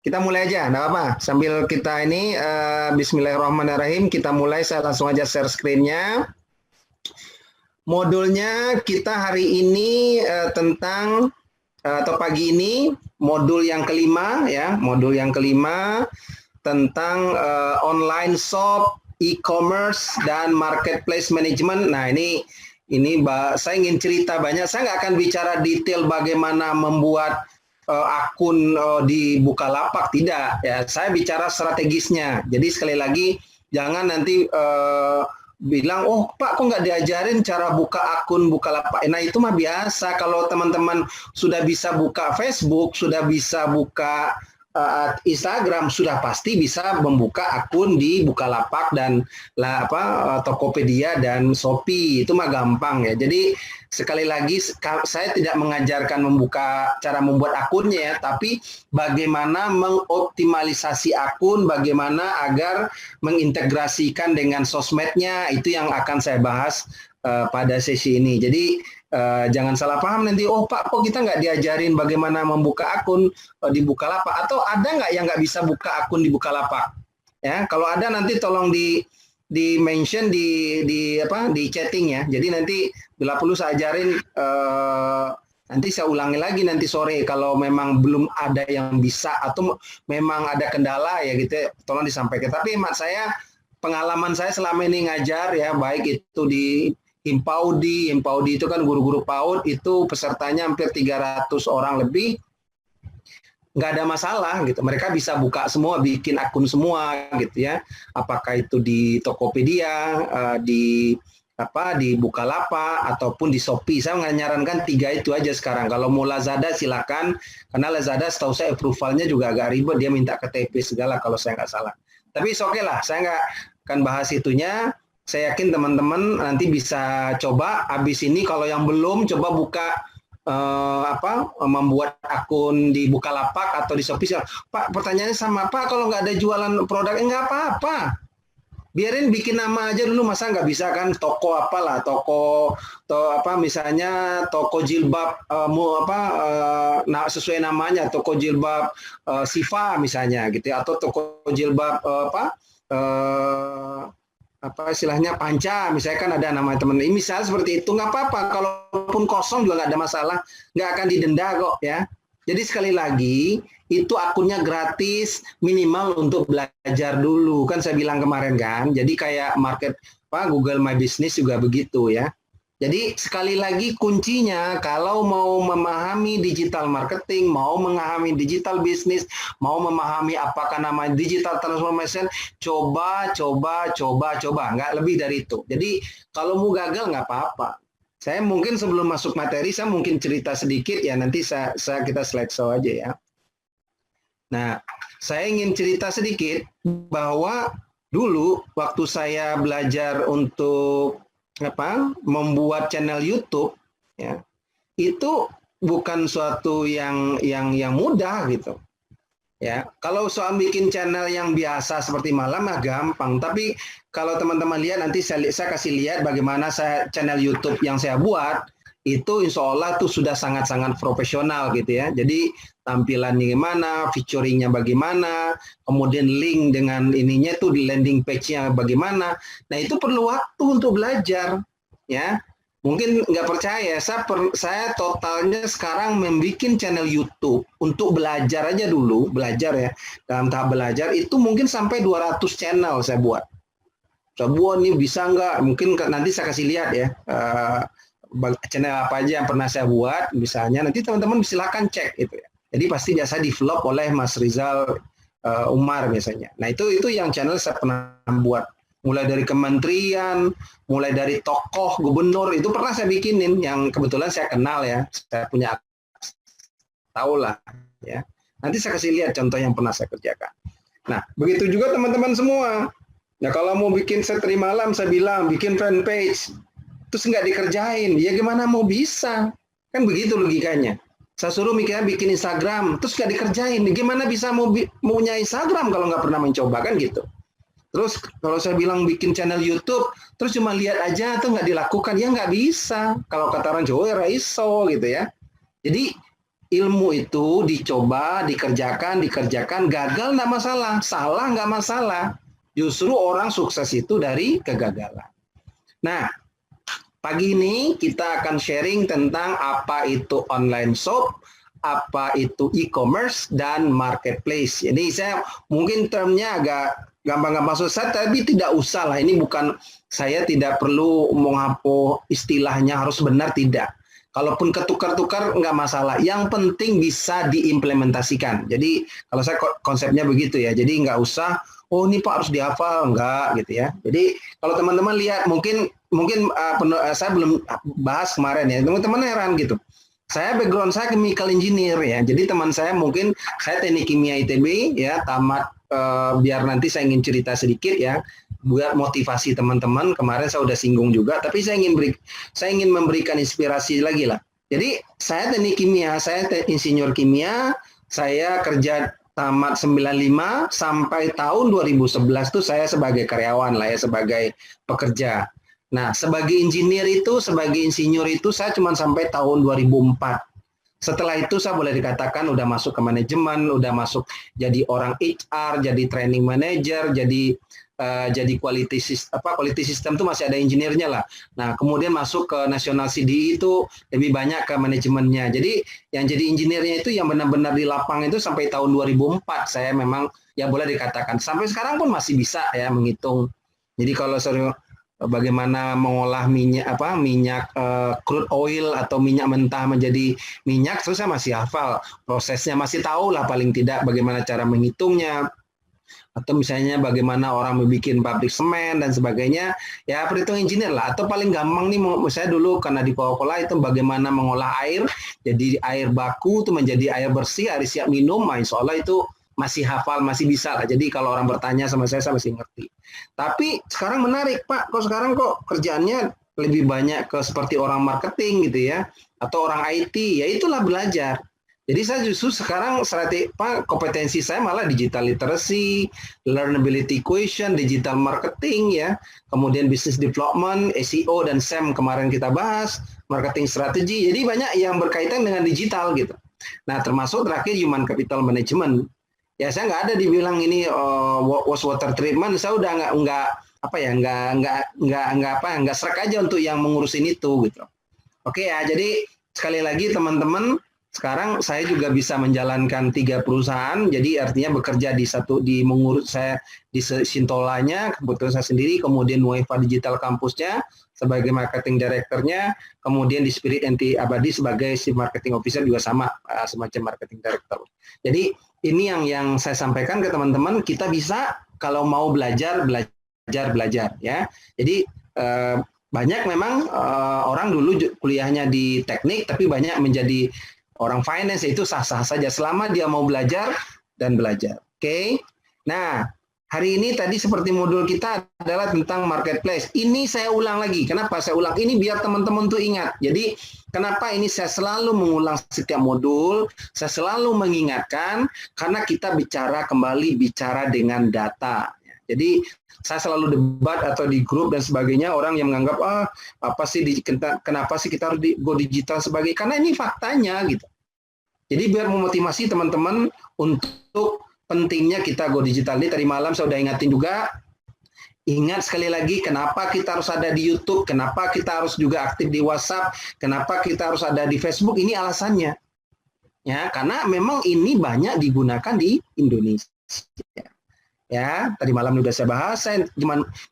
Kita mulai aja, enggak apa-apa. Sambil kita ini Bismillahirrahmanirrahim, kita mulai. Saya langsung aja share screen-nya. Modulnya kita hari ini tentang atau pagi ini modul yang kelima ya, modul yang kelima tentang online shop, e-commerce dan marketplace management. Nah, ini saya ingin cerita banyak. Saya nggak akan bicara detail bagaimana membuat akun di Bukalapak, tidak ya. Saya bicara strategisnya. Jadi sekali lagi jangan nanti bilang, oh Pak kok nggak diajarin cara buka akun Bukalapak. Nah itu mah biasa. Kalau teman-teman sudah bisa buka Facebook, sudah bisa buka Instagram, sudah pasti bisa membuka akun di Bukalapak dan Tokopedia dan Shopee. Itu mah gampang ya. Jadi sekali lagi saya tidak mengajarkan cara membuat akunnya ya, tapi bagaimana mengoptimalisasi akun, bagaimana agar mengintegrasikan dengan sosmednya, itu yang akan saya bahas pada sesi ini. Jadi jangan salah paham nanti, oh Pak kok kita nggak diajarin bagaimana membuka akun di Bukalapak, atau ada nggak yang nggak bisa buka akun di Bukalapak ya. Kalau ada nanti tolong di mention di chatting ya. Jadi nanti bila perlu saya ajarin, nanti saya ulangi lagi nanti sore kalau memang belum ada yang bisa atau memang ada kendala ya gitu, tolong disampaikan. Tapi pengalaman saya selama ini ngajar ya, baik itu di Himpaudi itu kan guru-guru PAUD, itu pesertanya hampir 300 orang lebih, nggak ada masalah gitu. Mereka bisa buka semua, bikin akun semua gitu ya. Apakah itu di Tokopedia, di Bukalapak ataupun di Shopee. Saya menyarankan 3 itu aja sekarang. Kalau mau Lazada silakan, karena Lazada setahu saya approval-nya juga agak ribet, dia minta KTP segala kalau saya nggak salah. Tapi oke lah, saya nggak akan bahas itunya. Saya yakin teman-teman nanti bisa coba. Habis ini kalau yang belum, coba buka membuat akun di Bukalapak atau di Shopee. Pak, pertanyaannya sama Pak, kalau nggak ada jualan produk, nggak apa-apa. Biarin bikin nama aja dulu, masa nggak bisa kan? Toko misalnya toko jilbab sesuai namanya, toko jilbab Siva misalnya gitu, atau toko jilbab istilahnya Panca, misalnya kan ada nama teman ini, misalnya seperti itu, nggak apa-apa, kalaupun kosong juga nggak ada masalah, nggak akan didenda kok ya. Jadi sekali lagi itu akunnya gratis, minimal untuk belajar dulu, kan saya bilang kemarin kan. Jadi kayak Google My Business juga begitu ya. Jadi sekali lagi kuncinya kalau mau memahami digital marketing, mau memahami digital business, mau memahami apakah nama digital transformation, coba, nggak lebih dari itu. Jadi kalau mau gagal nggak apa-apa. Saya mungkin sebelum masuk materi, saya mungkin cerita sedikit ya, nanti kita slideshow aja ya. Nah, saya ingin cerita sedikit bahwa dulu waktu saya belajar untuk membuat channel YouTube ya, itu bukan suatu yang mudah gitu ya. Kalau soal bikin channel yang biasa seperti malam gampang, tapi kalau teman-teman lihat nanti saya kasih lihat bagaimana channel YouTube yang saya buat itu insya Allah tuh sudah sangat-sangat profesional gitu ya. Jadi tampilannya gimana, featuringnya bagaimana, kemudian link dengan ininya tuh di landing page-nya bagaimana. Nah itu perlu waktu untuk belajar ya. Mungkin nggak percaya, saya totalnya sekarang membuat channel YouTube untuk belajar aja dulu, belajar ya, dalam tahap belajar itu mungkin sampai 200 channel saya buat. Saya buat nih bisa nggak? Mungkin nanti saya kasih lihat ya. Channel apa aja yang pernah saya buat, misalnya nanti teman-teman silakan cek itu ya. Jadi pasti biasa develop oleh Mas Rizal Umar misalnya. Nah itu yang channel saya pernah buat, mulai dari kementerian, mulai dari tokoh gubernur itu pernah saya bikinin, yang kebetulan saya kenal ya, saya punya tahu lah ya. Nanti saya kasih lihat contoh yang pernah saya kerjakan. Nah begitu juga teman-teman semua. Nah kalau mau bikin setri malam, saya bilang bikin fanpage, terus nggak dikerjain, ya gimana mau bisa? Kan begitu logikanya. Saya suruh bikin Instagram, terus nggak dikerjain, gimana bisa mau punya Instagram kalau nggak pernah mencoba, kan gitu. Terus kalau saya bilang bikin channel YouTube, terus cuma lihat aja tuh nggak dilakukan, ya nggak bisa. Kalau kata orang Jawa, raiso gitu ya. Jadi ilmu itu dicoba, dikerjakan, gagal nggak masalah, salah nggak masalah. Justru orang sukses itu dari kegagalan. Nah, pagi ini kita akan sharing tentang apa itu online shop, apa itu e-commerce, dan marketplace. Jadi saya mungkin termnya agak gampang-gampang susah, tapi tidak usah lah. Ini bukan, saya tidak perlu menghapus istilahnya harus benar, tidak. Kalaupun ketukar-tukar nggak masalah. Yang penting bisa diimplementasikan. Jadi kalau saya konsepnya begitu ya. Jadi nggak usah, oh ini Pak harus dihafal, enggak gitu ya. Jadi kalau teman-teman lihat, mungkin saya belum bahas kemarin ya. Teman-teman heran gitu. Saya background saya chemical engineer ya. Jadi teman saya mungkin saya teknik kimia ITB ya, tamat biar nanti saya ingin cerita sedikit ya, buat motivasi teman-teman. Kemarin saya udah singgung juga, tapi saya ingin memberikan inspirasi lagi lah. Jadi saya teknik kimia, saya insinyur kimia, saya kerja tamat 95 sampai tahun 2011 tuh saya sebagai karyawan lah ya, sebagai pekerja. Nah, sebagai insinyur itu saya cuma sampai tahun 2004. Setelah itu saya boleh dikatakan udah masuk ke manajemen, udah masuk jadi orang HR, jadi training manager, jadi quality system tuh masih ada engineer-nya lah. Nah, kemudian masuk ke national CDI itu lebih banyak ke manajemennya. Jadi yang jadi engineer-nya itu yang benar-benar di lapang itu sampai tahun 2004 saya memang ya boleh dikatakan sampai sekarang pun masih bisa ya menghitung. Jadi kalau bagaimana mengolah minyak crude oil atau minyak mentah menjadi minyak, terus saya masih hafal prosesnya, masih tahu lah paling tidak bagaimana cara menghitungnya, atau misalnya bagaimana orang membuat pabrik semen dan sebagainya, ya perhitungan engineer lah. Atau paling gampang nih, saya dulu karena di Coca-Cola itu bagaimana mengolah air jadi air baku itu menjadi air bersih, air siap minum, insya Allah itu masih hafal, masih bisa lah. Jadi kalau orang bertanya sama saya masih ngerti. Tapi sekarang menarik, Pak, sekarang kerjaannya lebih banyak ke seperti orang marketing gitu ya, atau orang IT, ya itulah belajar. Jadi saya justru sekarang kompetensi saya malah digital literacy, learnability quotient, digital marketing ya, kemudian business development, SEO dan SEM kemarin kita bahas, marketing strategi. Jadi banyak yang berkaitan dengan digital gitu. Nah, termasuk terakhir human capital management. Ya saya nggak ada dibilang ini water treatment, saya udah nggak serak aja untuk yang mengurusin itu gitu. Oke ya, jadi sekali lagi teman-teman, sekarang saya juga bisa menjalankan 3 perusahaan, jadi artinya bekerja mengurus saya di Sintolanya, kebetulan saya sendiri, kemudian Nueva Digital Campusnya sebagai marketing directornya, kemudian di Spirit NT Abadi sebagai chief marketing officer juga sama, semacam marketing director. Jadi ini yang saya sampaikan ke teman-teman, kita bisa kalau mau belajar ya. Jadi banyak memang orang dulu kuliahnya di teknik, tapi banyak menjadi orang finance, itu sah-sah saja selama dia mau belajar dan belajar. Oke. Nah, hari ini tadi seperti modul kita adalah tentang marketplace. Ini saya ulang lagi. Kenapa saya ulang? Ini biar teman-teman tuh ingat. Jadi kenapa ini saya selalu mengulang setiap modul, saya selalu mengingatkan karena kita bicara dengan data. Jadi saya selalu debat atau di grup dan sebagainya, orang yang menganggap kenapa sih kita harus go digital sebagai, karena ini faktanya gitu. Jadi biar memotivasi teman-teman untuk pentingnya kita go digital. Ini tadi malam saya udah ingatin juga. Ingat sekali lagi, kenapa kita harus ada di YouTube, kenapa kita harus juga aktif di WhatsApp, kenapa kita harus ada di Facebook, ini alasannya. Ya, karena memang ini banyak digunakan di Indonesia. Ya, tadi malam sudah saya bahas,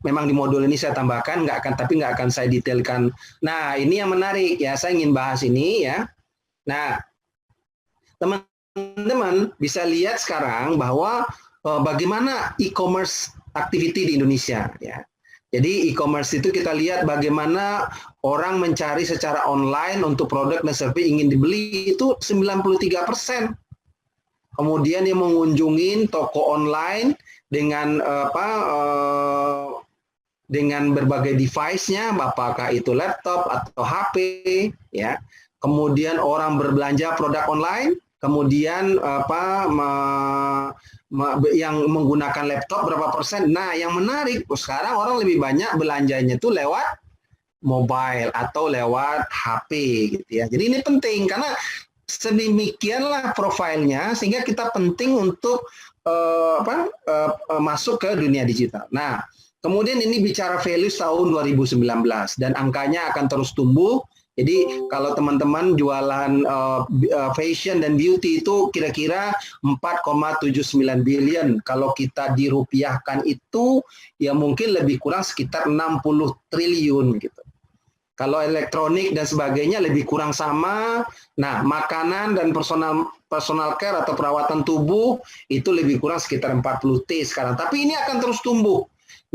memang di modul ini saya tambahkan, tapi nggak akan saya detailkan. Nah, ini yang menarik ya, saya ingin bahas ini ya. Nah, teman-teman bisa lihat sekarang bahwa bagaimana e-commerce activity di Indonesia ya. Jadi e-commerce itu kita lihat bagaimana orang mencari secara online untuk produk dan service ingin dibeli itu 93%. Kemudian dia mengunjungi toko online dengan dengan berbagai device-nya, apakah itu laptop atau HP ya. Kemudian orang berbelanja produk online, kemudian yang menggunakan laptop berapa persen. Nah, yang menarik sekarang orang lebih banyak belanjanya itu lewat mobile atau lewat HP gitu ya. Jadi ini penting karena sedemikianlah profilnya sehingga kita penting untuk masuk ke dunia digital. Nah, kemudian ini bicara values tahun 2019 dan angkanya akan terus tumbuh. Jadi kalau teman-teman jualan fashion dan beauty itu kira-kira 4,79 billion. Kalau kita dirupiahkan itu ya mungkin lebih kurang sekitar 60 triliun gitu. Kalau elektronik dan sebagainya lebih kurang sama. Nah, makanan dan personal care atau perawatan tubuh itu lebih kurang sekitar 40 T sekarang. Tapi ini akan terus tumbuh.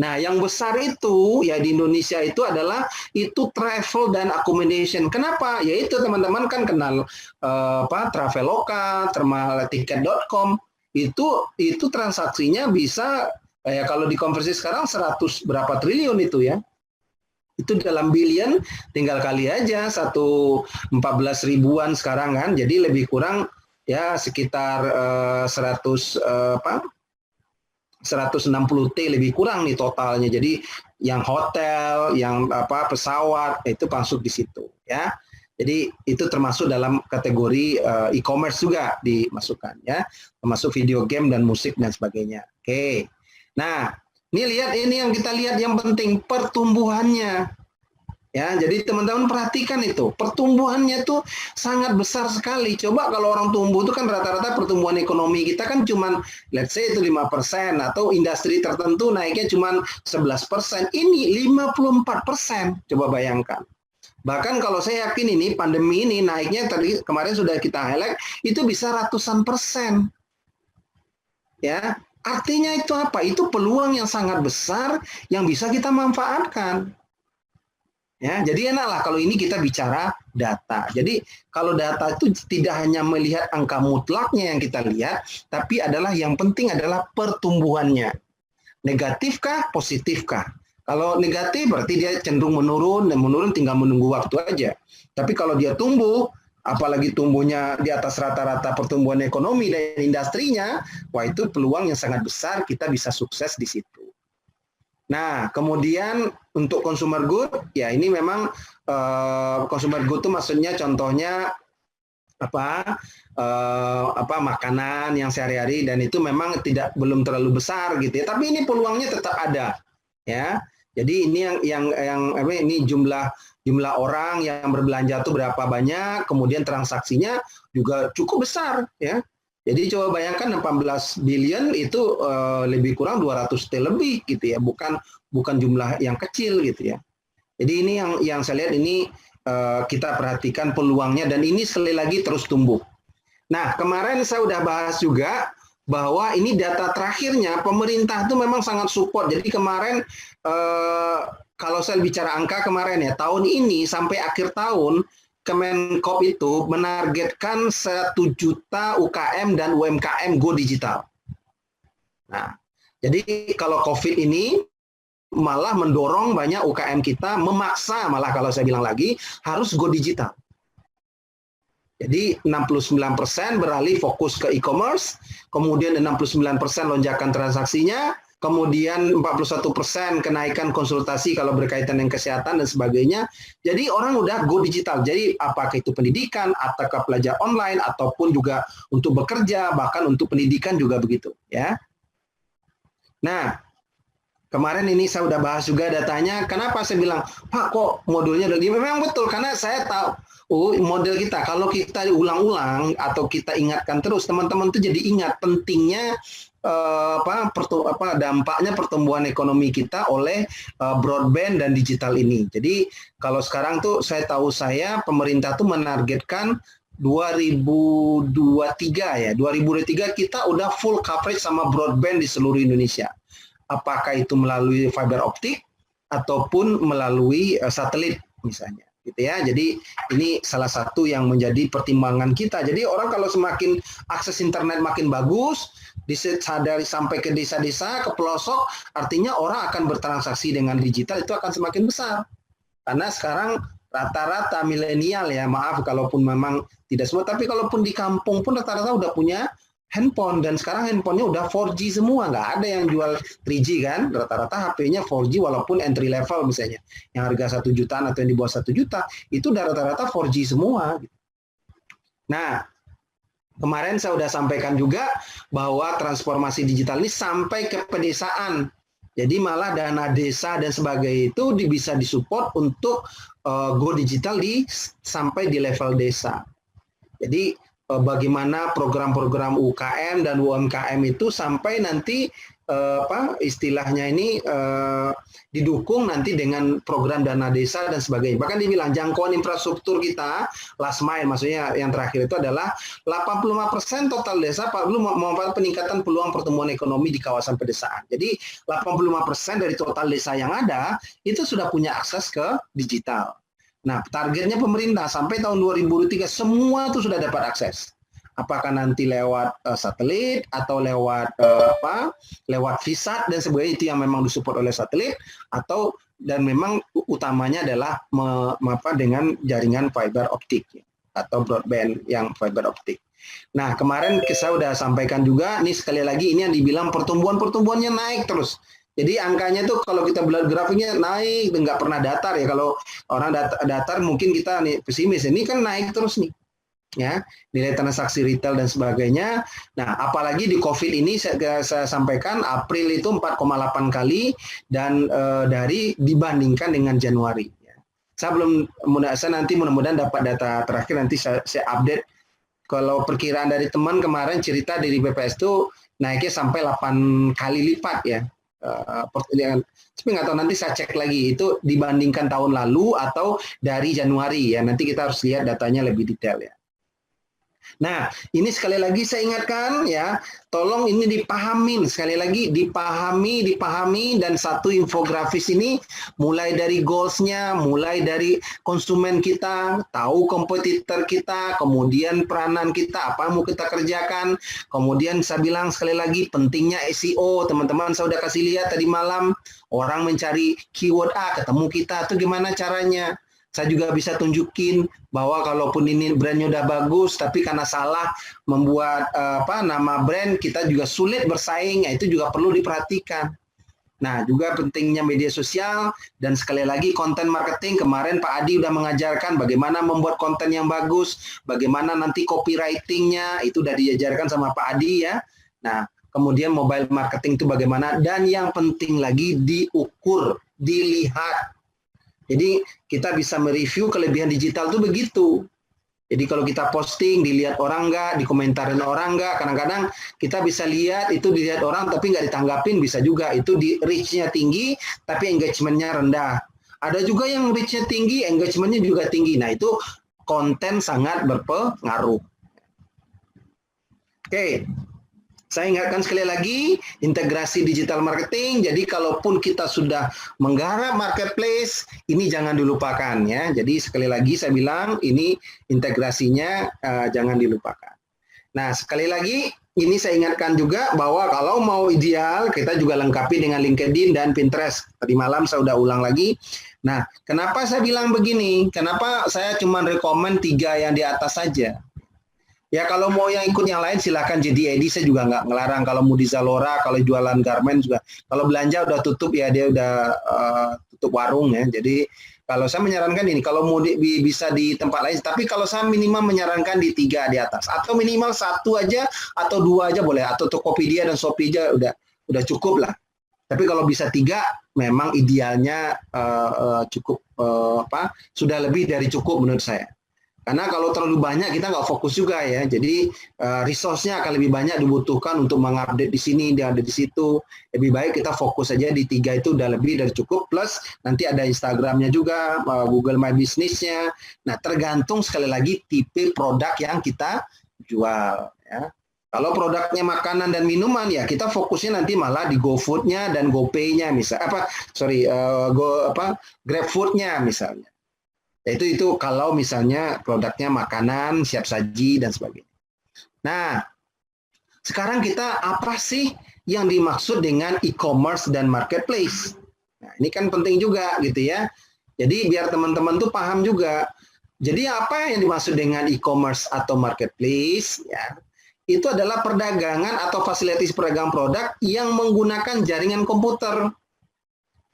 Nah, yang besar itu ya di Indonesia itu adalah itu travel dan accommodation. Kenapa? Ya itu teman-teman kan kenal Traveloka, termasuk tiket.com. Itu transaksinya bisa ya kalau dikonversi sekarang 100 berapa triliun itu ya. Itu dalam billion, tinggal kali aja 14 ribuan sekarang kan, jadi lebih kurang ya sekitar 160 T lebih kurang nih totalnya. Jadi yang hotel, yang pesawat itu masuk di situ ya. Jadi itu termasuk dalam kategori e-commerce juga dimasukkan ya, termasuk video game dan musik dan sebagainya. Oke. Nah, ini lihat ini yang kita lihat yang penting pertumbuhannya. Ya, jadi teman-teman perhatikan itu, pertumbuhannya itu sangat besar sekali. Coba kalau orang tumbuh itu kan rata-rata pertumbuhan ekonomi kita kan cuma let's say itu 5% atau industri tertentu naiknya cuma 11%. Ini 54%. Coba bayangkan. Bahkan kalau saya yakin ini pandemi ini naiknya tadi kemarin sudah kita highlight itu bisa ratusan persen. Ya, artinya itu apa? Itu peluang yang sangat besar yang bisa kita manfaatkan. Ya, jadi enaklah kalau ini kita bicara data. Jadi kalau data itu tidak hanya melihat angka mutlaknya yang kita lihat, tapi adalah yang penting adalah pertumbuhannya. Negatifkah, positifkah? Kalau negatif berarti dia cenderung menurun dan menurun tinggal menunggu waktu aja. Tapi kalau dia tumbuh, apalagi tumbuhnya di atas rata-rata pertumbuhan ekonomi dan industrinya, wah itu peluang yang sangat besar kita bisa sukses di situ. Nah, kemudian untuk consumer good, ya ini memang consumer good itu maksudnya contohnya makanan yang sehari-hari dan itu memang belum terlalu besar gitu ya. Tapi ini peluangnya tetap ada, ya. Jadi ini ini jumlah orang yang berbelanja itu berapa banyak, kemudian transaksinya juga cukup besar, ya. Jadi coba bayangkan 18 billion itu lebih kurang 200 T lebih gitu ya, bukan jumlah yang kecil gitu ya. Jadi ini yang saya lihat ini kita perhatikan peluangnya dan ini sekali lagi terus tumbuh. Nah, kemarin saya udah bahas juga bahwa ini data terakhirnya pemerintah itu memang sangat support. Jadi kemarin kalau saya bicara angka kemarin ya, tahun ini sampai akhir tahun Kemenkop itu menargetkan 1 juta UKM dan UMKM go digital. Nah, jadi kalau COVID ini malah mendorong banyak UKM kita memaksa, malah kalau saya bilang lagi, harus go digital. Jadi 69% beralih fokus ke e-commerce, kemudian 69% lonjakan transaksinya, kemudian 41% kenaikan konsultasi kalau berkaitan dengan kesehatan dan sebagainya. Jadi orang udah go digital. Jadi apakah itu pendidikan, ataukah belajar online, ataupun juga untuk bekerja, bahkan untuk pendidikan juga begitu. Ya. Nah, kemarin ini saya udah bahas juga datanya. Kenapa saya bilang, Pak kok modulnya memang betul, karena saya tahu model kita, kalau kita ulang-ulang atau kita ingatkan terus, teman-teman tuh jadi ingat pentingnya dampaknya pertumbuhan ekonomi kita oleh broadband dan digital ini. Jadi kalau sekarang tuh pemerintah tuh menargetkan 2023 ya, 2023 kita udah full coverage sama broadband di seluruh Indonesia. Apakah itu melalui fiber optik ataupun melalui satelit misalnya. Gitu ya. Jadi ini salah satu yang menjadi pertimbangan kita. Jadi orang kalau semakin akses internet makin bagus, disadari sampai ke desa-desa, ke pelosok, artinya orang akan bertransaksi dengan digital itu akan semakin besar. Karena sekarang rata-rata milenial ya, maaf kalaupun memang tidak semua, tapi kalaupun di kampung pun rata-rata udah punya handphone, dan sekarang handphonenya udah 4G semua, nggak ada yang jual 3G kan, rata-rata HP-nya 4G walaupun entry level misalnya, yang harga 1 jutaan atau yang di bawah 1 juta, itu udah rata-rata 4G semua. Nah, kemarin saya sudah sampaikan juga bahwa transformasi digital ini sampai ke pedesaan. Jadi malah dana desa dan sebagainya itu bisa disupport untuk go digital sampai di level desa. Jadi bagaimana program-program UKM dan UMKM itu sampai nanti istilahnya ini didukung nanti dengan program dana desa dan sebagainya. Bahkan dibilang jangkauan infrastruktur kita last mile, maksudnya yang terakhir itu adalah 85% total desa perlu memanfaatkan peningkatan peluang pertumbuhan ekonomi di kawasan pedesaan. Jadi 85% dari total desa yang ada itu sudah punya akses ke digital. Nah, targetnya pemerintah sampai tahun 2023 semua itu sudah dapat akses. Apakah nanti lewat satelit atau lewat lewat VSAT dan sebagainya, itu yang memang disupport oleh satelit, atau dan memang utamanya adalah dengan jaringan fiber optik atau broadband yang fiber optik. Nah, kemarin saya sudah sampaikan juga, nih sekali lagi ini yang dibilang pertumbuhannya naik terus. Jadi angkanya tuh kalau kita lihat grafiknya naik, nggak pernah datar ya. Kalau orang datar mungkin kita nih pesimis, ini kan naik terus nih. Ya, nilai transaksi retail dan sebagainya. Nah, apalagi di COVID ini saya sampaikan April itu 4,8 kali dan dibandingkan dengan Januari. Saya nanti mudah-mudahan dapat data terakhir, nanti saya update. Kalau perkiraan dari teman kemarin cerita dari BPS itu naiknya sampai 8 kali lipat ya. Tapi nggak tahu, nanti saya cek lagi itu dibandingkan tahun lalu atau dari Januari ya. Nanti kita harus lihat datanya lebih detail ya. Nah, ini sekali lagi saya ingatkan ya, tolong ini dipahamin, sekali lagi dipahami, dan satu infografis ini mulai dari goals-nya, mulai dari konsumen kita, tahu kompetitor kita, kemudian peranan kita, apa yang mau kita kerjakan, kemudian saya bilang sekali lagi pentingnya SEO, teman-teman saya udah kasih lihat tadi malam, orang mencari keyword A, ketemu kita, itu gimana caranya? Saya juga bisa tunjukin bahwa kalaupun ini brandnya udah bagus, tapi karena salah membuat nama brand, kita juga sulit bersaing. Itu juga perlu diperhatikan. Nah, juga pentingnya media sosial, dan sekali lagi konten marketing. Kemarin Pak Adi udah mengajarkan bagaimana membuat konten yang bagus, bagaimana nanti copywriting-nya, itu udah diajarkan sama Pak Adi ya. Nah, kemudian mobile marketing itu bagaimana, dan yang penting lagi diukur, dilihat. Jadi kita bisa mereview kelebihan digital itu begitu. Jadi kalau kita posting, dilihat orang nggak, dikomentarin orang nggak, kadang-kadang kita bisa lihat itu dilihat orang tapi nggak ditanggapin, bisa juga itu di reach-nya tinggi tapi engagement-nya rendah. Ada juga yang reach-nya tinggi, engagement-nya juga tinggi. Nah, itu konten sangat berpengaruh. Oke. Saya ingatkan sekali lagi, integrasi digital marketing. Jadi kalaupun kita sudah menggarap marketplace, ini jangan dilupakan ya. Jadi sekali lagi saya bilang, ini integrasinya jangan dilupakan. Nah, sekali lagi ini saya ingatkan juga bahwa kalau mau ideal, kita juga lengkapi dengan LinkedIn dan Pinterest. Tadi malam saya udah ulang lagi. Nah, kenapa saya bilang begini? Kenapa saya cuma rekomen 3 yang di atas saja? Ya kalau mau yang ikut yang lain silakan jadi Edi, saya juga nggak ngelarang. Kalau mau di Zalora, kalau jualan garment juga. Kalau belanja udah tutup ya, dia udah tutup warung ya. Jadi kalau saya menyarankan ini, kalau mau bisa di tempat lain. Tapi kalau saya minimal menyarankan di 3 di atas. Atau minimal 1 aja atau 2 aja boleh. Atau Tokopedia dan Shopee aja udah cukup lah. Tapi kalau bisa 3, memang idealnya cukup sudah lebih dari cukup menurut saya. Karena kalau terlalu banyak kita nggak fokus juga ya. Jadi resource-nya akan lebih banyak dibutuhkan untuk mengupdate di sini, dia ada di situ. Lebih baik kita fokus saja di 3 itu udah lebih dari cukup. Plus nanti ada Instagram-nya juga, Google My Business-nya. Nah, tergantung sekali lagi tipe produk yang kita jual ya. Kalau produknya makanan dan minuman ya kita fokusnya nanti malah di GoFood-nya dan GoPay-nya misalnya. GrabFood-nya misalnya. Itu kalau misalnya produknya makanan, siap saji, dan sebagainya. Nah, sekarang kita apa sih yang dimaksud dengan e-commerce dan marketplace? Nah, ini kan penting juga gitu ya. Jadi biar teman-teman tuh paham juga. Jadi apa yang dimaksud dengan e-commerce atau marketplace? Ya, itu adalah perdagangan atau fasilitas perdagangan produk yang menggunakan jaringan komputer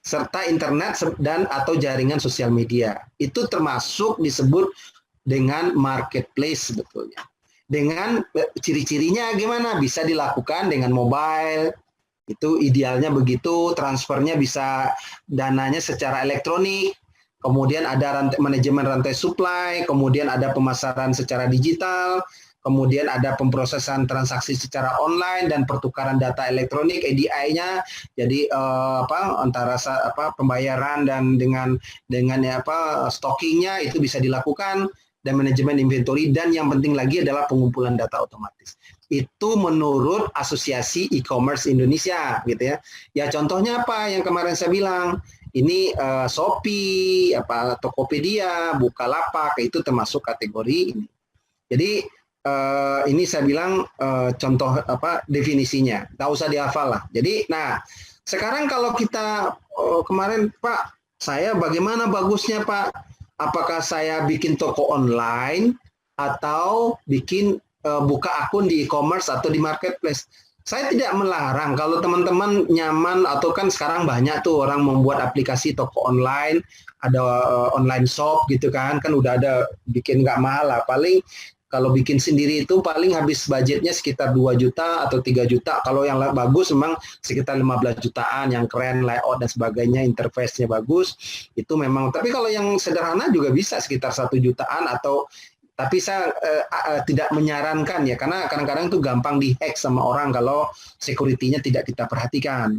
serta internet dan atau jaringan sosial media. Itu termasuk disebut dengan marketplace sebetulnya. Dengan ciri-cirinya gimana? Bisa dilakukan dengan mobile, itu idealnya begitu, transfernya bisa dananya secara elektronik, kemudian ada manajemen rantai supply, kemudian ada pemasaran secara digital, kemudian ada pemrosesan transaksi secara online dan pertukaran data elektronik EDI-nya. Jadi antara pembayaran dan dengan stockingnya itu bisa dilakukan, dan manajemen inventory, dan yang penting lagi adalah pengumpulan data otomatis. Itu menurut Asosiasi E-commerce Indonesia, gitu ya. Ya contohnya apa yang kemarin saya bilang, ini Shopee, Tokopedia, Bukalapak, itu termasuk kategori ini. Jadi ini saya bilang contoh definisinya, nggak usah dihafal lah. Jadi, nah sekarang kalau kita kemarin Pak, saya bagaimana bagusnya Pak? Apakah saya bikin toko online atau bikin buka akun di e-commerce atau di marketplace? Saya tidak melarang kalau teman-teman nyaman, atau kan sekarang banyak tuh orang membuat aplikasi toko online, ada online shop gitu kan udah ada, bikin nggak mahal lah, paling kalau bikin sendiri itu paling habis budgetnya sekitar 2 juta atau 3 juta. Kalau yang bagus memang sekitar 15 jutaan, yang keren, layout dan sebagainya, interface-nya bagus. Itu memang, tapi kalau yang sederhana juga bisa sekitar 1 jutaan atau, tapi saya tidak menyarankan ya, karena kadang-kadang itu gampang dihack sama orang kalau security-nya tidak kita perhatikan.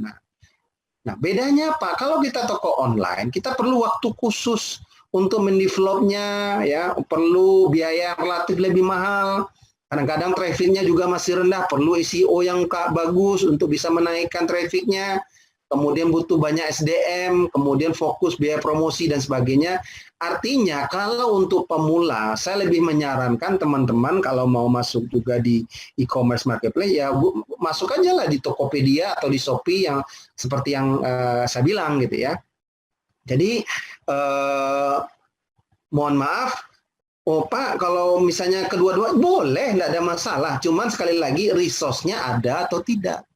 Nah, bedanya apa? Kalau kita toko online, kita perlu waktu khusus untuk mendevelopnya, ya perlu biaya relatif lebih mahal. Kadang-kadang trafficnya juga masih rendah, perlu SEO yang bagus untuk bisa menaikkan trafficnya. Kemudian butuh banyak SDM, kemudian fokus biaya promosi dan sebagainya. Artinya kalau untuk pemula, saya lebih menyarankan teman-teman kalau mau masuk juga di e-commerce marketplace, ya masuk aja lah di Tokopedia atau di Shopee, yang seperti yang saya bilang gitu ya. Jadi mohon maaf, Pak, kalau misalnya kedua-dua boleh, nggak ada masalah. Cuman sekali lagi resource-nya ada atau tidak.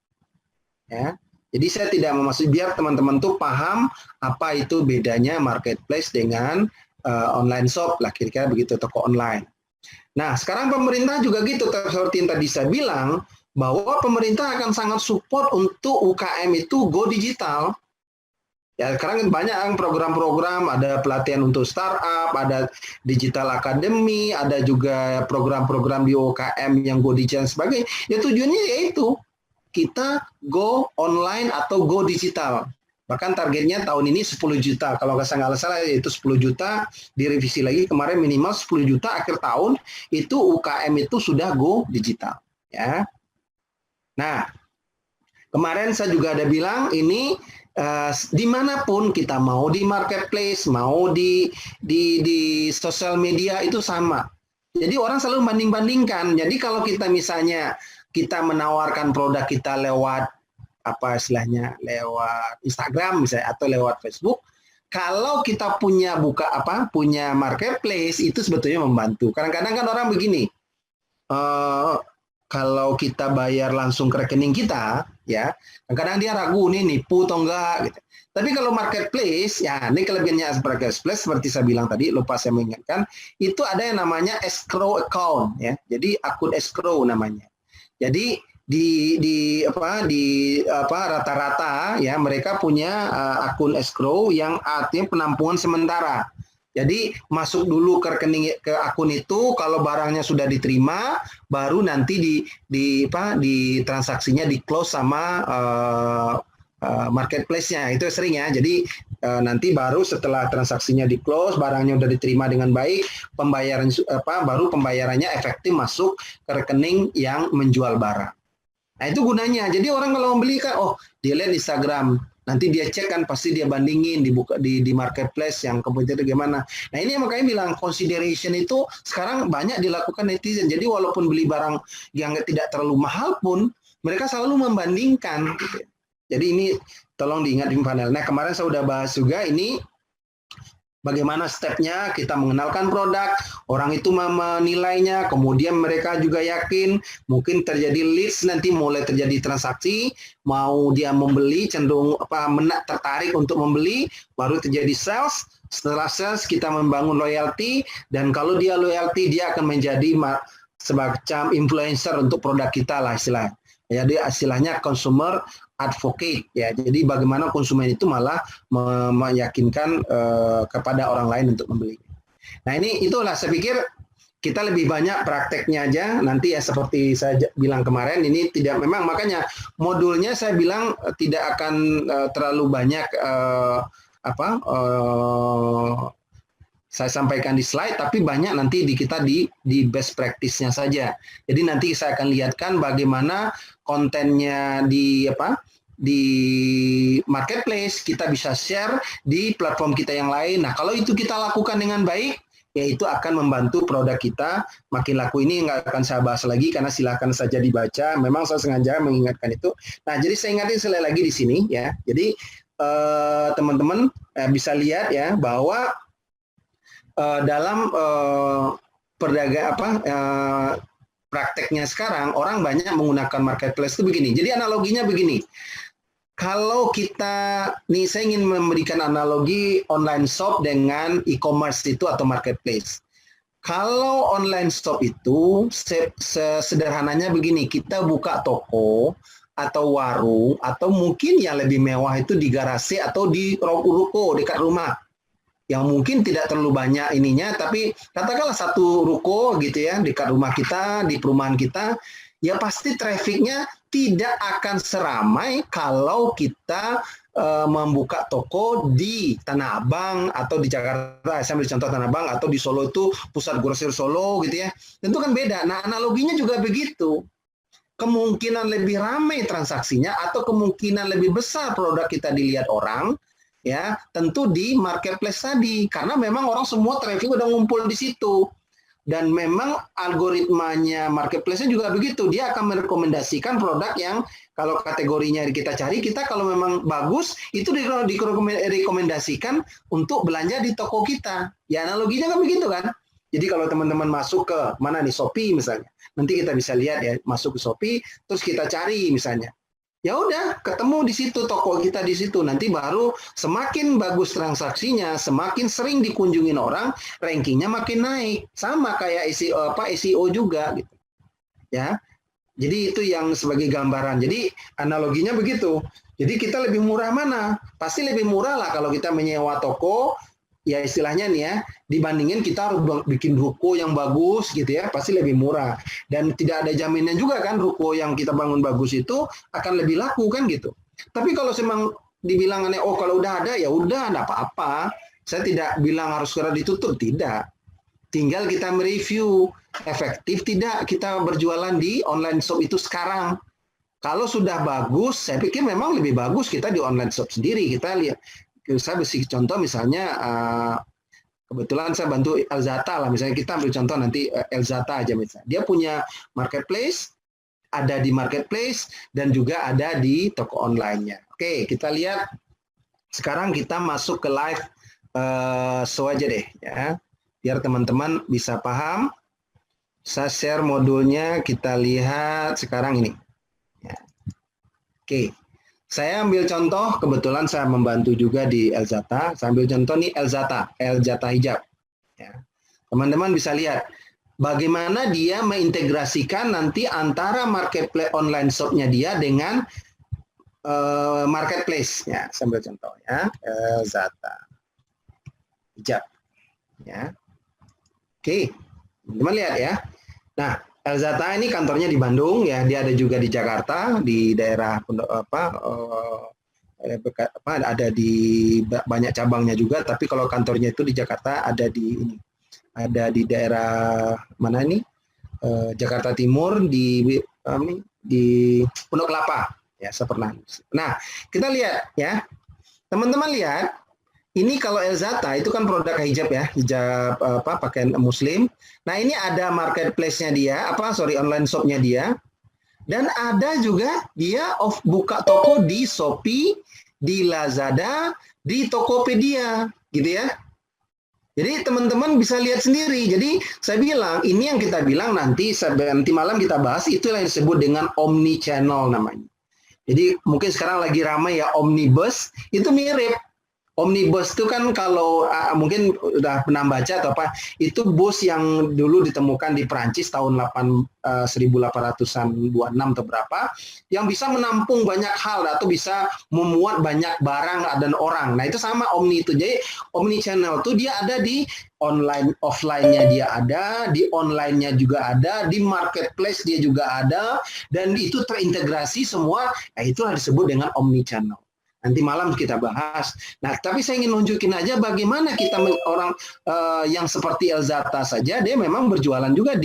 Ya. Jadi saya tidak memaksud, biar teman-teman tuh paham apa itu bedanya marketplace dengan online shop lah, kira-kira begitu, toko online. Nah, sekarang pemerintah juga gitu, seperti yang tadi saya bilang, bahwa pemerintah akan sangat support untuk UKM itu go digital. Ya, sekarang banyak program-program, ada pelatihan untuk startup, ada digital academy, ada juga program-program di UKM yang go digital dan sebagainya. Ya tujuannya yaitu kita go online atau go digital. Bahkan targetnya tahun ini 10 juta. Kalau nggak salah itu 10 juta, direvisi lagi kemarin minimal 10 juta akhir tahun, itu UKM itu sudah go digital. Ya. Nah, kemarin saya juga ada bilang ini dimanapun kita, mau di marketplace, mau di sosial media itu sama. Jadi orang selalu banding-bandingkan. Jadi kalau kita misalnya kita menawarkan produk kita lewat lewat Instagram misalnya atau lewat Facebook, kalau kita punya punya marketplace itu sebetulnya membantu. Kadang-kadang kan orang begini, kalau kita bayar langsung ke rekening kita, ya, kadang-kadang dia ragu nih nipu atau enggak gitu. Tapi kalau marketplace, ya ini kelebihannya marketplace seperti saya bilang tadi, lupa saya mengingatkan, itu ada yang namanya escrow account, ya. Jadi akun escrow namanya. Jadi rata-rata ya mereka punya akun escrow yang artinya penampungan sementara. Jadi masuk dulu ke rekening, ke akun itu, kalau barangnya sudah diterima, baru nanti di transaksinya di close sama marketplace-nya. Itu sering ya. Jadi nanti baru setelah transaksinya di close, barangnya sudah diterima dengan baik, baru pembayarannya efektif masuk ke rekening yang menjual barang. Nah, itu gunanya. Jadi orang kalau membeli kan, dia lihat Instagram, nanti dia cek kan, pasti dia bandingin di marketplace yang kompetitor gimana. Nah, ini yang makanya bilang consideration itu sekarang banyak dilakukan netizen. Jadi walaupun beli barang yang tidak terlalu mahal pun, mereka selalu membandingkan. Gitu. Jadi ini tolong diingat di panel. Nah, kemarin saya sudah bahas juga ini Bagaimana stepnya kita mengenalkan produk, orang itu menilainya, kemudian mereka juga yakin, mungkin terjadi leads, nanti mulai terjadi transaksi, mau dia membeli, cenderung tertarik untuk membeli, baru terjadi sales. Setelah sales kita membangun loyalty, dan kalau dia loyalty dia akan menjadi semacam influencer untuk produk kita lah istilahnya. Jadi istilahnya consumer advocate ya. Jadi bagaimana konsumen itu malah meyakinkan kepada orang lain untuk membeli. Nah itulah saya pikir kita lebih banyak prakteknya aja nanti ya, seperti saya bilang kemarin, ini tidak, memang makanya modulnya saya bilang tidak akan terlalu banyak saya sampaikan di slide, tapi banyak nanti kita di best practice-nya saja. Jadi nanti saya akan lihatkan bagaimana kontennya di marketplace, kita bisa share di platform kita yang lain. Nah, kalau itu kita lakukan dengan baik, ya itu akan membantu produk kita makin laku. Ini nggak akan saya bahas lagi karena silakan saja dibaca. Memang saya sengaja mengingatkan itu. Nah, jadi saya ingatin sekali lagi di sini ya. Jadi teman-teman bisa lihat ya bahwa dalam prakteknya sekarang orang banyak menggunakan marketplace itu begini. Jadi analoginya begini. Kalau kita nih, saya ingin memberikan analogi online shop dengan e-commerce itu atau marketplace. Kalau online shop itu sederhananya begini, kita buka toko atau warung atau mungkin yang lebih mewah itu di garasi atau di ruko dekat rumah. Yang mungkin tidak terlalu banyak ininya, tapi katakanlah satu ruko gitu ya, dekat rumah kita, di perumahan kita, ya pasti trafficnya tidak akan seramai kalau kita membuka toko di Tanah Abang atau di Jakarta. Saya ambil contoh Tanah Abang, atau di Solo itu pusat grosir Solo gitu ya. Tentu kan beda. Nah, analoginya juga begitu. Kemungkinan lebih ramai transaksinya atau kemungkinan lebih besar produk kita dilihat orang, ya tentu di marketplace tadi, karena memang orang semua traffic udah ngumpul di situ, dan memang algoritmanya marketplace-nya juga begitu, dia akan merekomendasikan produk yang kalau kategorinya kita cari, kita kalau memang bagus itu direkomendasikan untuk belanja di toko kita. Ya analoginya kan begitu kan. Jadi kalau teman-teman masuk ke mana nih, Shopee misalnya, nanti kita bisa lihat ya, masuk ke Shopee terus kita cari misalnya. Ya udah, ketemu di situ toko kita di situ. Nanti baru semakin bagus transaksinya, semakin sering dikunjungin orang, rankingnya makin naik. Sama kayak SEO juga gitu. Ya. Jadi itu yang sebagai gambaran. Jadi analoginya begitu. Jadi kita lebih murah mana? Pasti lebih murah lah kalau kita menyewa toko, ya istilahnya nih ya, dibandingin kita harus bikin ruko yang bagus gitu ya, pasti lebih murah. Dan tidak ada jaminan juga kan ruko yang kita bangun bagus itu akan lebih laku kan gitu. Tapi kalau memang dibilang oh kalau udah ada ya udah, enggak apa-apa. Saya tidak bilang harus segera ditutup, tidak. Tinggal kita mereview efektif tidak kita berjualan di online shop itu sekarang. Kalau sudah bagus, saya pikir memang lebih bagus kita di online shop sendiri. Kita lihat, saya beri contoh misalnya, kebetulan saya bantu Elzata lah, misalnya kita ambil contoh nanti Elzata aja misalnya. Dia punya marketplace, ada di marketplace, dan juga ada di toko online-nya. Oke, kita lihat. Sekarang kita masuk ke live show aja deh, ya, biar teman-teman bisa paham. Saya share modulnya, kita lihat sekarang ini. Ya. Oke. Saya ambil contoh, kebetulan saya membantu juga di Elzata. Saya ambil contoh nih Elzata Hijab. Ya. Teman-teman bisa lihat bagaimana dia mengintegrasikan nanti antara marketplace online shop-nya dia dengan marketplace. Ya, saya ambil contoh ya, Elzata Hijab. Ya. Oke, teman-teman lihat ya. Nah, Elzata ini kantornya di Bandung ya, dia ada juga di Jakarta, di daerah ada di banyak cabangnya juga, tapi kalau kantornya itu di Jakarta, ada di daerah mana ini, Jakarta Timur, di Pondok Kelapa ya, saya pernah. Nah, kita lihat ya, teman-teman lihat. Ini kalau Elzata itu kan produk hijab ya, hijab pakaian muslim. Nah, ini ada marketplace-nya dia, online shop-nya dia. Dan ada juga dia buka toko di Shopee, di Lazada, di Tokopedia, gitu ya. Jadi teman-teman bisa lihat sendiri. Jadi saya bilang, ini yang kita bilang nanti malam kita bahas, itu yang disebut dengan omni channel namanya. Jadi mungkin sekarang lagi ramai ya omnibus, itu mirip. Omnibus itu kan kalau mungkin udah pernah baca atau apa, itu bus yang dulu ditemukan di Perancis tahun 1826 atau berapa, yang bisa menampung banyak hal atau bisa memuat banyak barang dan orang. Nah itu sama omni itu. Jadi omni channel itu dia ada di online, offline-nya dia ada, di online-nya juga ada, di marketplace dia juga ada, dan itu terintegrasi semua. Nah itulah disebut dengan omni channel. Nanti malam kita bahas. Nah, tapi saya ingin nunjukin aja bagaimana kita orang yang seperti Elzata saja, dia memang berjualan juga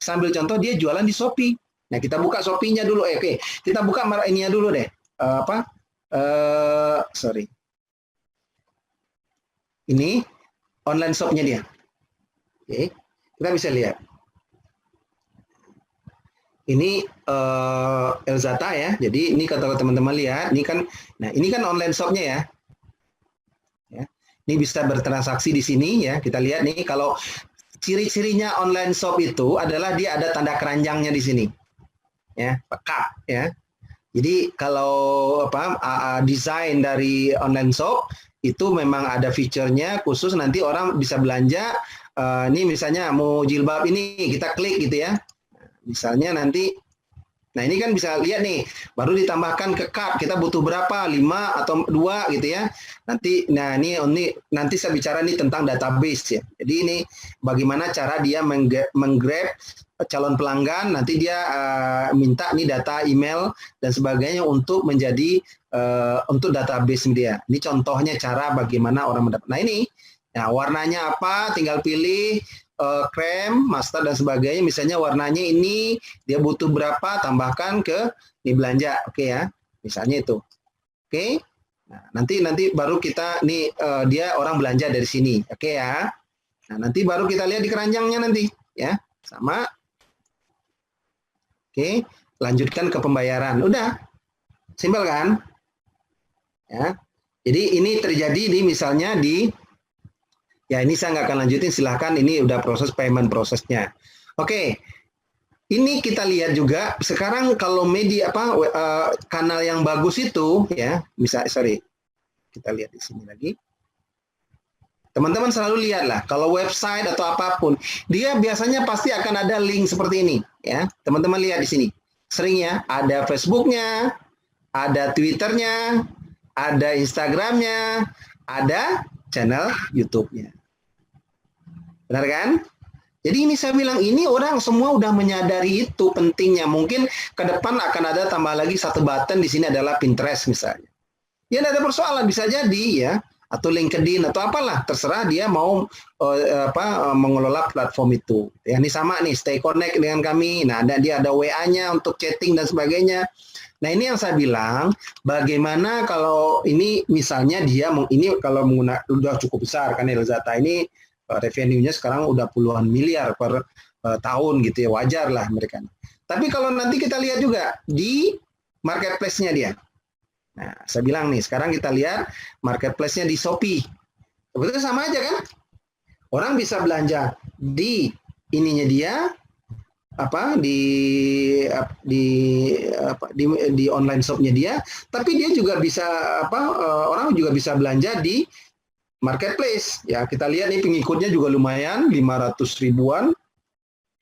sambil contoh dia jualan di Shopee. Nah, kita buka Shopee-nya dulu. Oke, kita buka ininya dulu deh. Sorry. Ini online shop-nya dia. Oke, kita bisa lihat. Ini Elzata ya. Jadi ini kalau teman-teman lihat, ini kan online shop-nya ya. Ya. Ini bisa bertransaksi di sini ya. Kita lihat nih kalau ciri-cirinya online shop itu adalah dia ada tanda keranjangnya di sini. Ya, pekat ya. Jadi kalau desain dari online shop itu memang ada fiturnya khusus, nanti orang bisa belanja. Ini misalnya mau jilbab ini, kita klik gitu ya. Misalnya nanti, nah ini kan bisa lihat nih, baru ditambahkan ke cart, kita butuh berapa, 5 atau 2 gitu ya. Nanti, nah ini nanti saya bicara nih tentang database ya. Jadi ini bagaimana cara dia menggrab calon pelanggan, nanti dia minta nih data email dan sebagainya untuk menjadi untuk database dia. Ini contohnya cara bagaimana orang mendapat. Nah ini, nah warnanya apa, tinggal pilih. Krem, master dan sebagainya, misalnya warnanya ini dia butuh berapa, tambahkan ke ini belanja, oke ya, misalnya itu, oke. Nah, nanti baru kita nih dia orang belanja dari sini, oke ya. Nah nanti baru kita lihat di keranjangnya nanti, ya, sama, oke. Lanjutkan ke pembayaran, udah, simpel kan, ya. Jadi ini terjadi di misalnya di ya ini saya nggak akan lanjutin, silahkan, ini udah proses payment prosesnya. Oke, ini kita lihat juga sekarang kalau media kanal yang bagus itu ya, kita lihat di sini lagi. Teman-teman selalu lihatlah kalau website atau apapun, dia biasanya pasti akan ada link seperti ini ya. Teman-teman lihat di sini, sering ya ada Facebooknya, ada Twitternya, ada Instagramnya, ada channel YouTube-nya. Benar kan? Jadi ini saya bilang, ini orang semua udah menyadari itu pentingnya. Mungkin ke depan akan ada tambah lagi satu button di sini adalah Pinterest misalnya. Ya tidak ada persoalan, bisa jadi ya, atau LinkedIn atau apalah, terserah dia mau mengelola platform itu. Ya, ini sama nih, stay connect dengan kami. Nah, dia ada WA-nya untuk chatting dan sebagainya. Nah, ini yang saya bilang, bagaimana kalau ini misalnya dia ini kalau menggunakan udah cukup besar kan Elzata ini revenue-nya sekarang udah puluhan miliar per tahun gitu ya, wajar lah mereka. Tapi kalau nanti kita lihat juga di marketplace-nya dia. Nah, saya bilang nih, sekarang kita lihat marketplace-nya di Shopee. Sebetulnya sama aja kan? Orang bisa belanja di ininya dia, di online shop-nya dia, tapi dia juga bisa orang juga bisa belanja di marketplace ya. Kita lihat nih pengikutnya juga lumayan 500 ribuan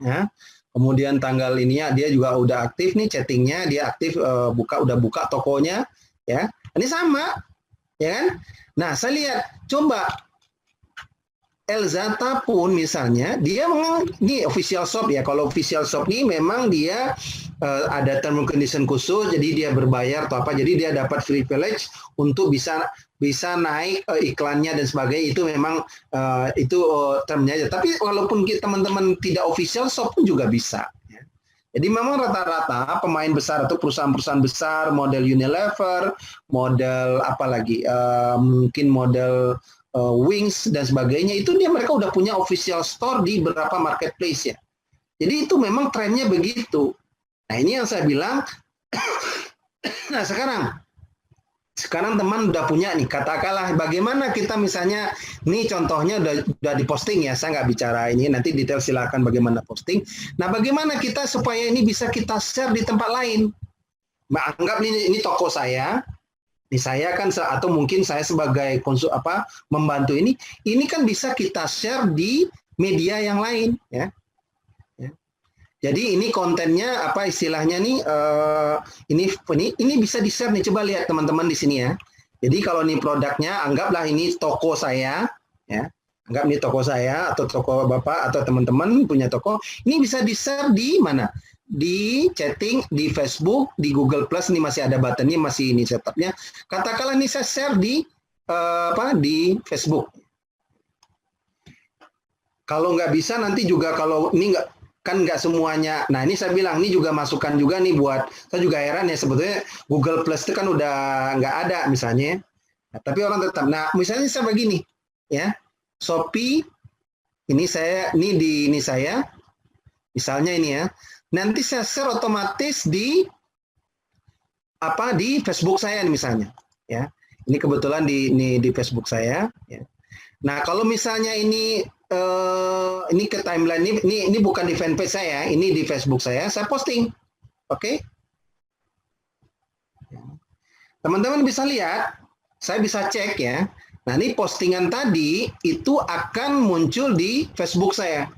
ya. Kemudian tanggal ininya dia juga udah aktif nih, chattingnya dia aktif, udah buka tokonya ya. Ini sama ya kan. Nah saya lihat coba Elzata pun misalnya dia memang ini official shop ya. Kalau official shop ini memang dia ada term and condition khusus, jadi dia berbayar atau apa, jadi dia dapat privilege untuk bisa naik iklannya dan sebagainya. Itu memang itu termnya aja. Tapi walaupun teman-teman tidak official shop pun juga bisa. Ya. Jadi memang rata-rata pemain besar atau perusahaan-perusahaan besar, model Unilever, model mungkin model Wings dan sebagainya, itu mereka udah punya official store di beberapa marketplace ya. Jadi itu memang trennya begitu. Nah ini yang saya bilang. Nah sekarang Sekarang teman udah punya nih, katakanlah bagaimana kita misalnya, nih contohnya udah diposting ya, saya nggak bicara ini, nanti detail silakan bagaimana posting. Nah, bagaimana kita supaya ini bisa kita share di tempat lain? Anggap ini toko saya, ini saya kan, atau mungkin saya sebagai membantu ini kan bisa kita share di media yang lain, ya. Jadi ini kontennya apa istilahnya nih, ini bisa di-share nih, coba lihat teman-teman di sini ya. Jadi kalau ini produknya, anggaplah ini toko saya, ya. Anggap ini toko saya atau toko Bapak atau teman-teman punya toko, ini bisa di-share di mana? Di chatting, di Facebook, di Google Plus, ini masih ada buttonnya, masih ini setupnya. Katakanlah ini saya share di di Facebook. Kalau nggak bisa nanti juga kalau ini nggak semuanya. Nah, ini saya bilang, ini juga masukan juga nih buat, saya juga heran ya, sebetulnya Google Plus itu kan udah nggak ada misalnya. Nah, tapi orang tetap, nah misalnya saya begini, ya, Shopee, ini saya, ini saya, misalnya ini ya, nanti saya share otomatis di Facebook saya misalnya, ya. Ini kebetulan di Facebook saya, ya. Nah, kalau misalnya ini ke timeline ini bukan di fanpage saya, ini di Facebook saya posting. Oke? Teman-teman bisa lihat, saya bisa cek ya. Nah, ini postingan tadi itu akan muncul di Facebook saya.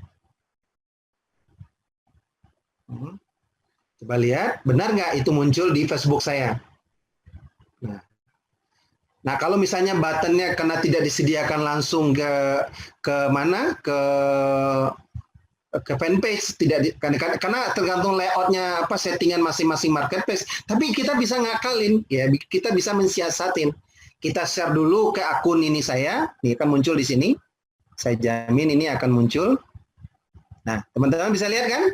Coba lihat, benar nggak itu muncul di Facebook saya? Nah, kalau misalnya buttonnya karena tidak disediakan langsung ke mana, ke fanpage, tidak karena tergantung layoutnya settingan masing-masing marketplace. Tapi kita bisa ngakalin, ya, kita bisa mensiasatin. Kita share dulu ke akun ini saya, ini akan muncul di sini. Saya jamin ini akan muncul. Nah, teman-teman bisa lihat kan?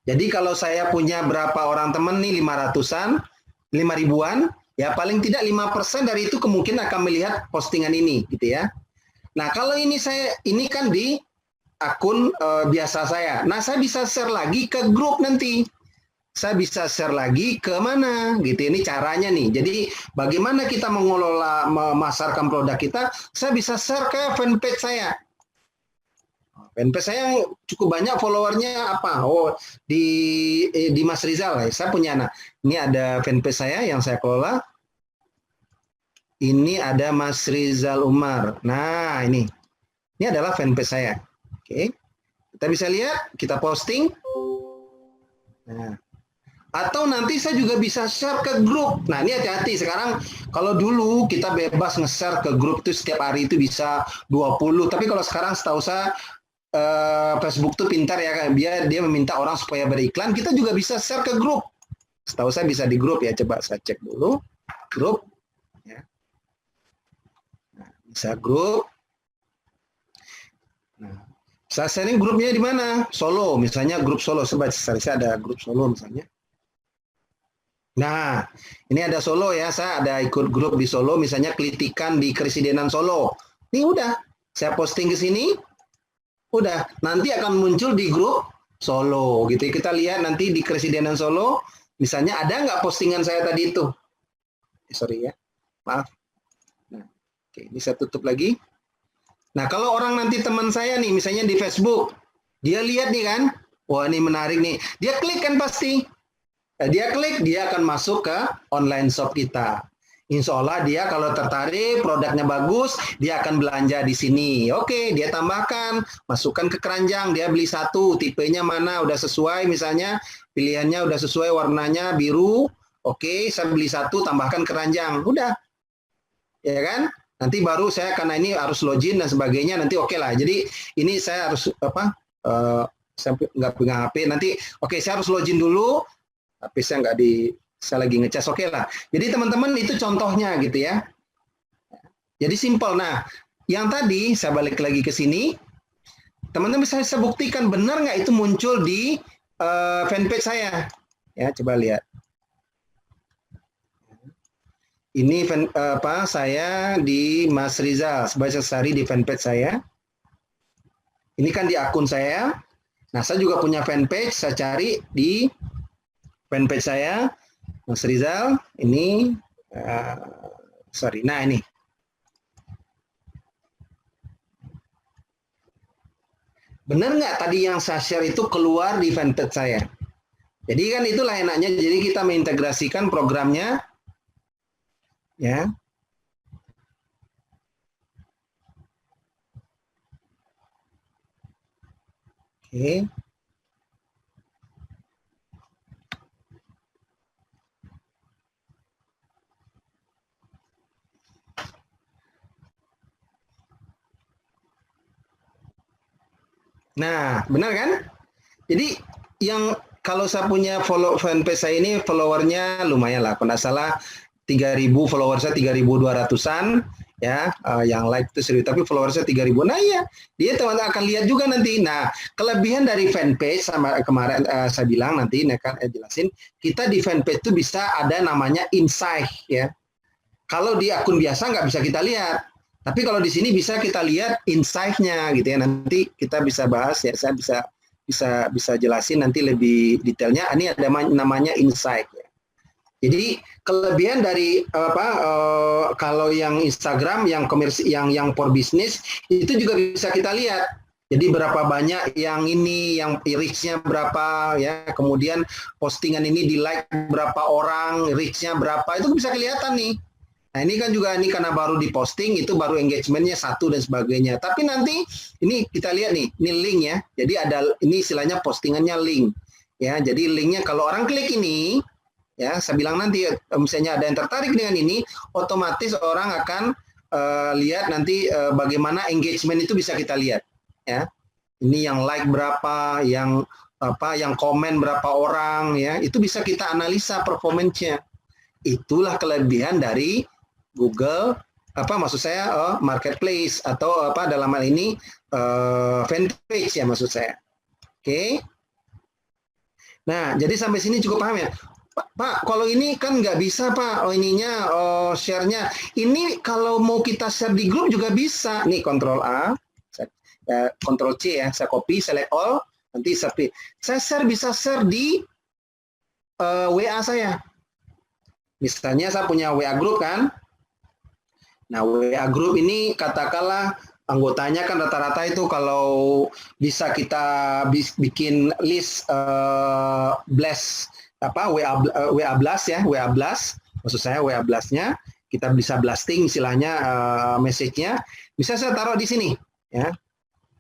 Jadi kalau saya punya berapa orang teman nih, 500-an, 5.000-an. Ya, paling tidak 5% dari itu kemungkinan akan melihat postingan ini, gitu ya. Nah, kalau ini kan di akun biasa saya. Nah, saya bisa share lagi ke grup nanti. Saya bisa share lagi ke mana, gitu. Ini caranya nih. Jadi, bagaimana kita mengelola, memasarkan produk kita, saya bisa share ke fanpage saya. Fanpage saya yang cukup banyak followernya apa? Oh, di Mas Rizal, saya punya. Nah, ini ada fanpage saya yang saya kelola. Ini ada Mas Rizal Umar. Nah, ini adalah fanpage saya. Oke, kita bisa lihat, kita posting. Nah, atau nanti saya juga bisa share ke grup. Nah, ini hati-hati. Sekarang kalau dulu kita bebas nge-share ke grup itu setiap hari itu bisa 20. Tapi kalau sekarang setahu saya Facebook tuh pintar ya, kan, dia meminta orang supaya beriklan. Kita juga bisa share ke grup. Setahu saya bisa di grup ya. Coba saya cek dulu grup. Ya. Nah, bisa grup. Nah, saya sharing grupnya di mana? Solo, misalnya grup Solo. Saya ada grup Solo misalnya. Nah, ini ada Solo ya. Saya ada ikut grup di Solo. Misalnya Kelitikan di Keresidenan Solo. Ini udah. Saya posting ke sini. Udah, nanti akan muncul di grup Solo gitu. Kita lihat nanti di Keresidenan Solo, misalnya ada nggak postingan saya tadi itu? Sorry ya, maaf. Nah, oke, ini saya tutup lagi. Nah, kalau orang nanti teman saya nih, misalnya di Facebook, dia lihat nih kan, wah ini menarik nih. Dia klik kan pasti. Dia klik, dia akan masuk ke online shop kita. Insya Allah dia kalau tertarik, produknya bagus, dia akan belanja di sini. Oke, dia tambahkan, masukkan ke keranjang, dia beli satu, tipenya mana, udah sesuai misalnya, pilihannya udah sesuai, warnanya biru. Oke, saya beli satu, tambahkan keranjang. Udah, ya kan? Nanti baru saya, karena ini harus login dan sebagainya, nanti oke lah. Jadi ini saya harus, saya nggak pegang HP, nanti oke, saya harus login dulu, tapi saya nggak saya lagi ngecas, oke lah. Jadi teman-teman itu contohnya gitu ya. Jadi simpel. Nah, yang tadi saya balik lagi ke sini, teman-teman bisa saya buktikan benar nggak itu muncul di fanpage saya. Ya, coba lihat. Ini saya di Mas Rizal, sebagai sehari di fanpage saya. Ini kan di akun saya. Nah, saya juga punya fanpage, saya cari di fanpage saya. Mas Rizal, ini Sorry. Nah, ini. Benar nggak tadi yang saya share itu keluar di fanpage saya? Jadi kan itulah enaknya. Jadi kita mengintegrasikan programnya, ya. Oke. Nah, benar kan? Jadi yang kalau saya punya follow fanpage saya ini followernya lumayan lah. Kalau nggak salah 3.000 follower saya 3.200-an ya, yang like itu 1.000 tapi followersnya 3.000. Nah ya, dia teman-teman akan lihat juga nanti. Nah, kelebihan dari fanpage sama kemarin saya bilang nanti akan jelasin, kita di fanpage itu bisa ada namanya insight ya. Kalau di akun biasa nggak bisa kita lihat. Tapi kalau di sini bisa kita lihat insight-nya gitu ya. Nanti kita bisa bahas ya, saya bisa jelasin nanti lebih detailnya. Ini ada namanya insight ya. Jadi kelebihan dari kalau yang Instagram yang komersi yang for business itu juga bisa kita lihat. Jadi berapa banyak yang ini, yang reach-nya berapa ya, kemudian postingan ini di like berapa orang, reach-nya berapa, itu bisa kelihatan nih. Nah ini kan juga ini karena baru diposting itu baru engagementnya 1 dan sebagainya. Tapi nanti ini kita lihat nih, ini link ya. Jadi ada ini istilahnya postingannya link ya. Jadi linknya kalau orang klik ini ya, saya bilang nanti misalnya ada yang tertarik dengan ini, otomatis orang akan lihat nanti bagaimana engagement itu bisa kita lihat ya. Ini yang like berapa, yang komen berapa orang ya, itu bisa kita analisa performance-nya. Itulah kelebihan dari Google maksud saya marketplace atau dalam hal ini fanpage ya maksud saya. Oke. Nah, jadi sampai sini cukup paham ya. Pak, kalau ini kan nggak bisa Pak, share-nya. Ini kalau mau kita share di grup juga bisa. Nih, Ctrl A, Ctrl C ya, saya copy, select all, nanti saya share bisa share di WA saya. Misalnya saya punya WA group kan. Nah, WA group ini katakanlah anggotanya kan rata-rata itu kalau bisa kita bikin list blast WA blast ya, WA blast, maksud saya WA blastnya kita bisa blasting istilahnya message-nya. Bisa saya taruh di sini ya.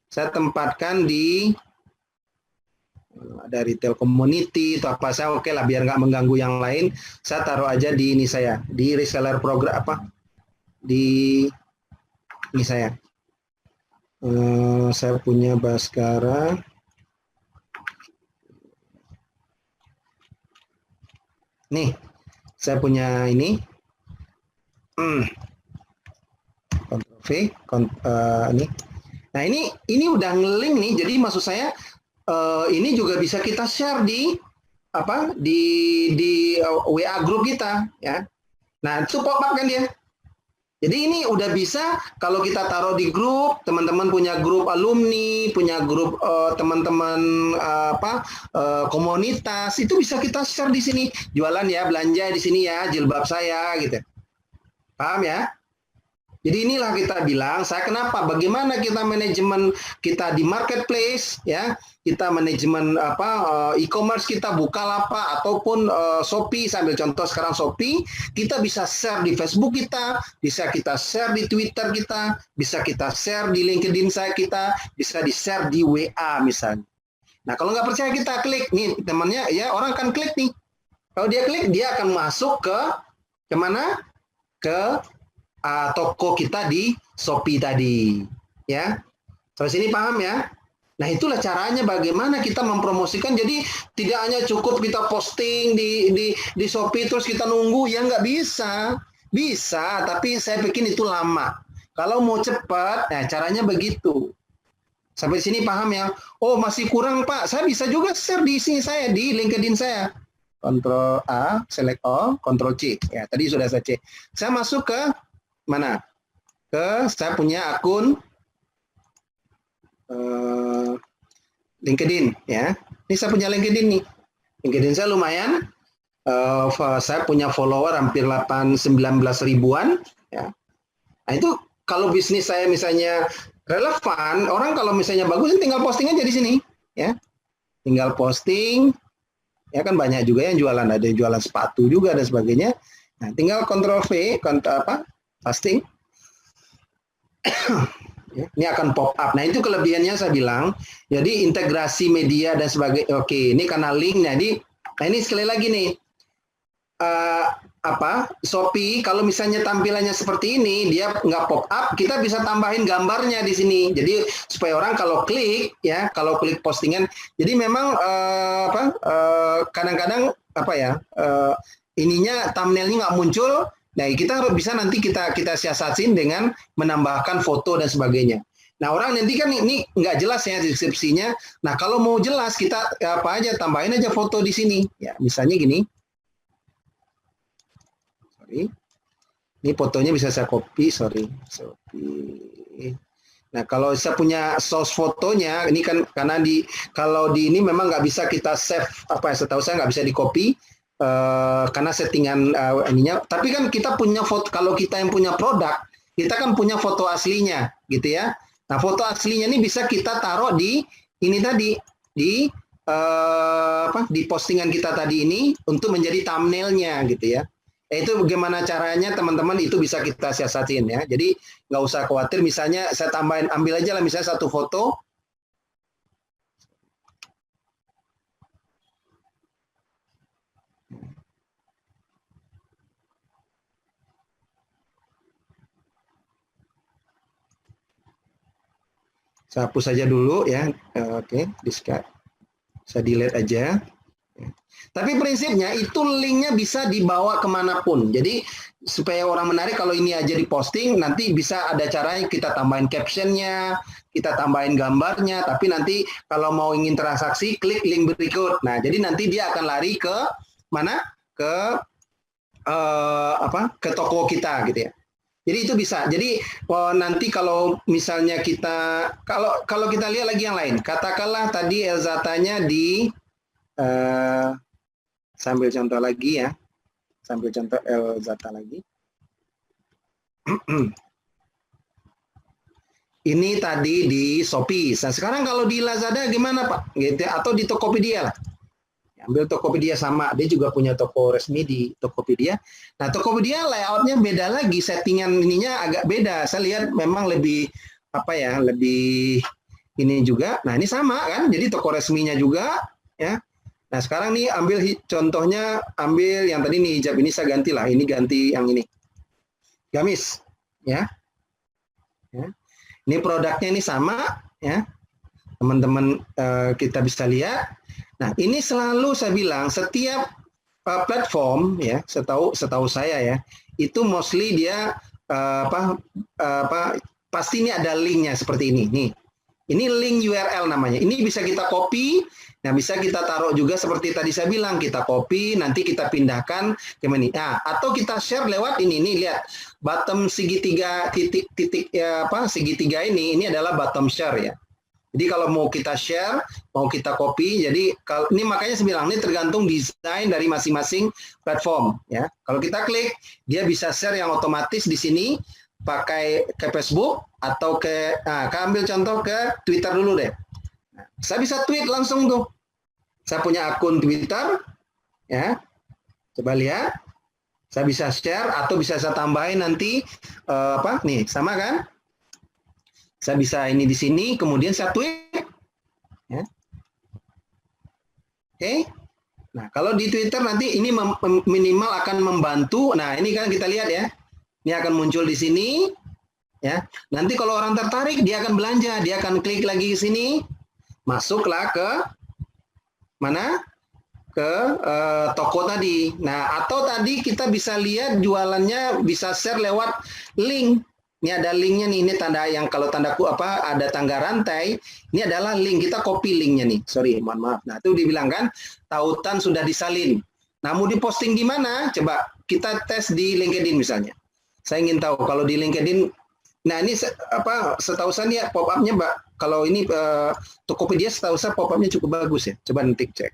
Saya tempatkan di ada retail community atau apa saya oke lah biar nggak mengganggu yang lain. Saya taruh aja di ini saya di reseller program di ini saya punya Baskara. Nih, saya punya ini. Ctrl V, ini. Nah, ini udah nge-link nih. Jadi maksud saya ini juga bisa kita share di di WA group kita ya. Nah, itu pop-up kan dia. Jadi ini udah bisa kalau kita taruh di grup, teman-teman punya grup alumni, punya grup teman-teman komunitas, itu bisa kita share di sini. Jualan ya, belanja di sini ya, jilbab saya gitu. Paham ya? Jadi inilah kita bilang, saya kenapa, bagaimana kita manajemen kita di marketplace, ya, kita manajemen e-commerce kita Bukalapak ataupun Shopee, saya ambil contoh sekarang Shopee, kita bisa share di Facebook kita, bisa kita share di Twitter kita, bisa kita share di LinkedIn kita, bisa di share di WA misalnya. Nah kalau nggak percaya kita klik nih temannya, ya orang akan klik nih. Kalau dia klik, dia akan masuk ke kemana? Ke toko kita di Shopee tadi, ya. Sampai sini paham ya? Nah itulah caranya bagaimana kita mempromosikan. Jadi tidak hanya cukup kita posting di Shopee terus kita nunggu, ya nggak bisa. Bisa, tapi saya pikir itu lama. Kalau mau cepat, nah caranya begitu. Sampai sini paham ya? Oh masih kurang Pak, saya bisa juga share di sini saya di LinkedIn saya. Ctrl A, select all, Ctrl C. Ya tadi sudah saya cek. Saya masuk ke mana? Saya punya akun LinkedIn ya. Ini saya punya LinkedIn nih. LinkedIn saya lumayan. Saya punya follower hampir 19 ribuan ya. Nah itu kalau bisnis saya misalnya relevan, orang kalau misalnya bagus tinggal posting aja di sini, ya. Tinggal posting, ya kan banyak juga yang jualan, ada yang jualan sepatu juga dan sebagainya. Nah, tinggal Ctrl V, posting. Ya, ini akan pop up. Nah itu kelebihannya saya bilang. Jadi integrasi media dan sebagainya. Oke, ini karena link. Jadi, nah ini sekali lagi nih. Shopee kalau misalnya tampilannya seperti ini dia nggak pop up, kita bisa tambahin gambarnya di sini, jadi supaya orang kalau klik postingan, jadi memang kadang-kadang ininya thumbnailnya nggak muncul. Nah kita harus bisa nanti kita siasatin dengan menambahkan foto dan sebagainya. Nah orang nanti kan ini nggak jelas ya deskripsinya. Nah kalau mau jelas kita tambahin aja foto di sini ya, misalnya gini. Ini fotonya bisa saya copy, Nah, kalau saya punya source fotonya, ini kan karena kalau di ini memang nggak bisa kita save, setahu saya nggak bisa di copy karena settingan ininya. Tapi kan kita punya foto, kalau kita yang punya produk, kita kan punya foto aslinya, gitu ya. Nah, foto aslinya ini bisa kita taruh di ini tadi, di postingan kita tadi ini untuk menjadi thumbnailnya, gitu ya. Itu bagaimana caranya teman-teman itu bisa kita siasatin ya. Jadi nggak usah khawatir. Misalnya saya tambahin, ambil aja lah misalnya satu foto. Saya hapus saja dulu ya. Oke, discard. Saya delete aja. Tapi prinsipnya itu linknya bisa dibawa kemanapun. Jadi supaya orang menarik, kalau ini aja diposting, nanti bisa ada caranya kita tambahin captionnya, kita tambahin gambarnya. Tapi nanti kalau mau ingin transaksi, klik link berikut. Nah, jadi nanti dia akan lari ke mana? Ke toko kita gitu ya. Jadi itu bisa. Jadi nanti kalau misalnya kalau kita lihat lagi yang lain, katakanlah tadi Elzatanya di sambil contoh lagi ya, sambil contoh Elzata lagi. Ini tadi di Shopee. Nah, sekarang kalau di Lazada gimana Pak? Gitu, atau di Tokopedia lah. Ambil Tokopedia sama, dia juga punya toko resmi di Tokopedia. Nah, Tokopedia layoutnya beda lagi, settingan ininya agak beda. Saya lihat memang lebih lebih ini juga. Nah, ini sama kan? Jadi toko resminya juga ya. Nah, sekarang nih ambil contohnya, ambil yang tadi nih hijab, ini saya ganti lah, ini ganti yang ini. Gamis, ya. Ini produknya ini sama, ya. Teman-teman kita bisa lihat. Nah, ini selalu saya bilang setiap platform ya, setahu saya ya, itu mostly dia pasti ini ada linknya seperti ini. Nih. Ini link URL namanya. Ini bisa kita copy. Nah, bisa kita taruh juga seperti tadi saya bilang, kita copy, nanti kita pindahkan ke mana. Nah, atau kita share lewat ini. Nih, lihat. Bottom segitiga segitiga ini adalah bottom share ya. Jadi kalau mau kita share, mau kita copy, jadi ini makanya saya bilang ini tergantung desain dari masing-masing platform ya. Kalau kita klik, dia bisa share yang otomatis di sini pakai ke Facebook atau ambil contoh ke Twitter dulu deh. Nah, saya bisa tweet langsung tuh. Saya punya akun Twitter, ya. Coba lihat. Saya bisa share atau bisa saya tambahin nanti nih sama kan? Saya bisa ini di sini, kemudian saya tweet. Ya. Oke. Nah, kalau di Twitter nanti ini minimal akan membantu. Nah, ini kan kita lihat ya. Ini akan muncul di sini. Ya. Nanti kalau orang tertarik, dia akan belanja. Dia akan klik lagi ke sini. Masuklah ke mana? Ke toko tadi. Nah, atau tadi kita bisa lihat jualannya bisa share lewat link. Ini ada linknya nih, ini tanda yang kalau tandaku ada tangga rantai, ini adalah link, kita copy linknya nih, sorry, mohon maaf. Nah, itu dibilang kan, tautan sudah disalin. Nah, mau diposting di mana? Coba kita tes di LinkedIn misalnya. Saya ingin tahu kalau di LinkedIn, nah ini setahu saya pop-up-nya, Mbak, kalau ini Tokopedia setahu saya pop-up-nya cukup bagus ya, coba nanti cek.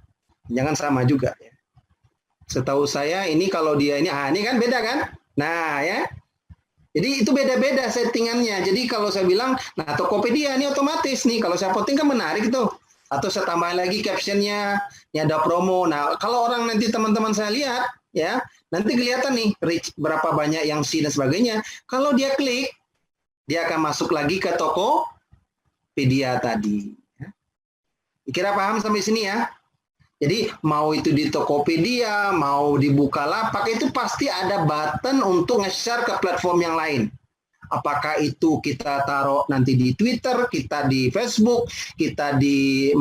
Jangan sama juga ya. Setahu saya ini kalau dia ini kan beda kan? Nah ya. Jadi itu beda-beda settingannya. Jadi kalau saya bilang, nah Tokopedia ini otomatis nih, kalau saya posting kan menarik tuh. Atau saya tambahin lagi captionnya, ini ada promo. Nah kalau orang nanti teman-teman saya lihat, ya nanti kelihatan nih reach berapa banyak yang see dan sebagainya. Kalau dia klik, dia akan masuk lagi ke Tokopedia tadi. Kira paham sampai sini ya? Jadi mau itu di Tokopedia, mau di Bukalapak, itu pasti ada button untuk nge-share ke platform yang lain. Apakah itu kita taruh nanti di Twitter, kita di Facebook, kita di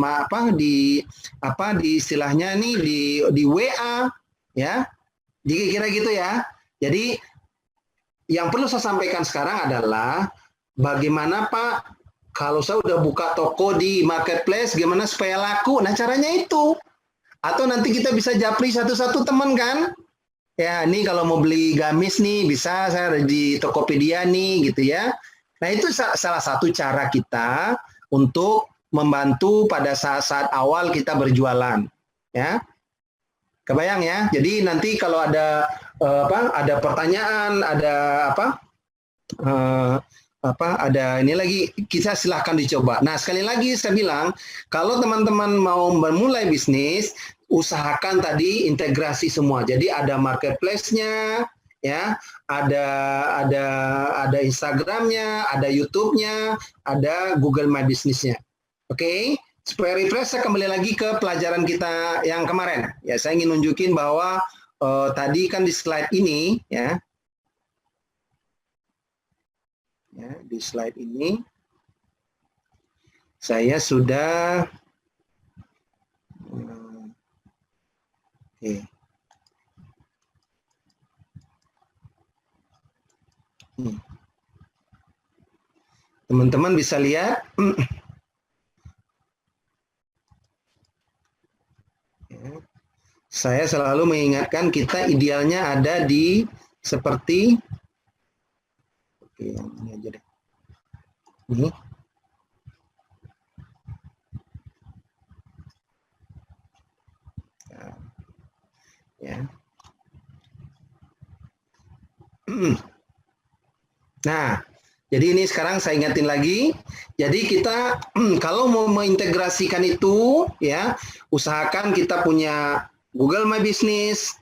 istilahnya nih di WA, ya. Kira-kira gitu ya. Jadi yang perlu saya sampaikan sekarang adalah bagaimana Pak kalau saya udah buka toko di marketplace, gimana supaya laku? Nah caranya itu. Atau nanti kita bisa japri satu-satu teman kan? Ya, ini kalau mau beli gamis nih, bisa saya ada di Tokopedia nih, gitu ya. Nah, itu salah satu cara kita untuk membantu pada saat-saat awal kita berjualan. Ya, kebayang ya? Jadi nanti kalau ada ada pertanyaan, ada ada ini lagi, kita silahkan dicoba. Nah, sekali lagi saya bilang, kalau teman-teman mau memulai bisnis, usahakan tadi integrasi semua. Jadi ada marketplace-nya, ya, ada Instagram-nya, ada YouTube-nya, ada Google My Business-nya. Oke, supaya refresh saya kembali lagi ke pelajaran kita yang kemarin. Ya, saya ingin nunjukin bahwa tadi kan di slide ini, ya, di slide ini saya sudah teman-teman bisa lihat. Saya selalu mengingatkan kita idealnya ada di seperti yang ini aja deh. Ini. Ya. Nah, jadi ini sekarang saya ingatin lagi. Jadi kita kalau mau mengintegrasikan itu, ya, usahakan kita punya Google My Business,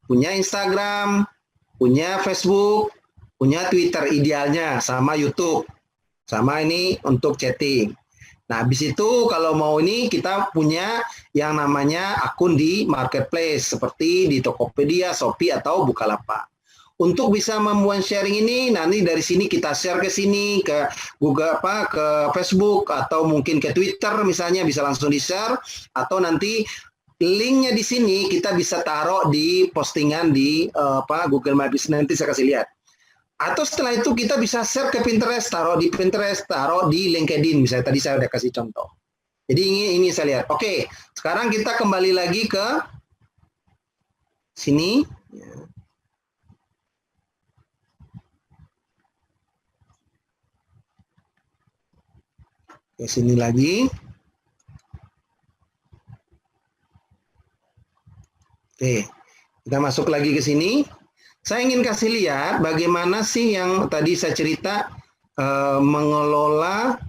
punya Instagram, punya Facebook, punya Twitter idealnya, sama YouTube, sama ini untuk chatting. Nah, habis itu kalau mau ini kita punya yang namanya akun di marketplace seperti di Tokopedia, Shopee atau Bukalapak. Untuk bisa membuat sharing ini, nanti dari sini kita share ke sini ke Google ke Facebook atau mungkin ke Twitter misalnya bisa langsung di-share, atau nanti linknya di sini kita bisa taruh di postingan di Google My Business, nanti saya kasih lihat. Atau setelah itu kita bisa share ke Pinterest, taruh di Pinterest, taruh di LinkedIn, misalnya tadi saya udah kasih contoh. Jadi ini saya lihat. Oke, sekarang kita kembali lagi ke sini. Ke sini lagi. Oke, kita masuk lagi ke sini. Saya ingin kasih lihat bagaimana sih yang tadi saya cerita mengelola,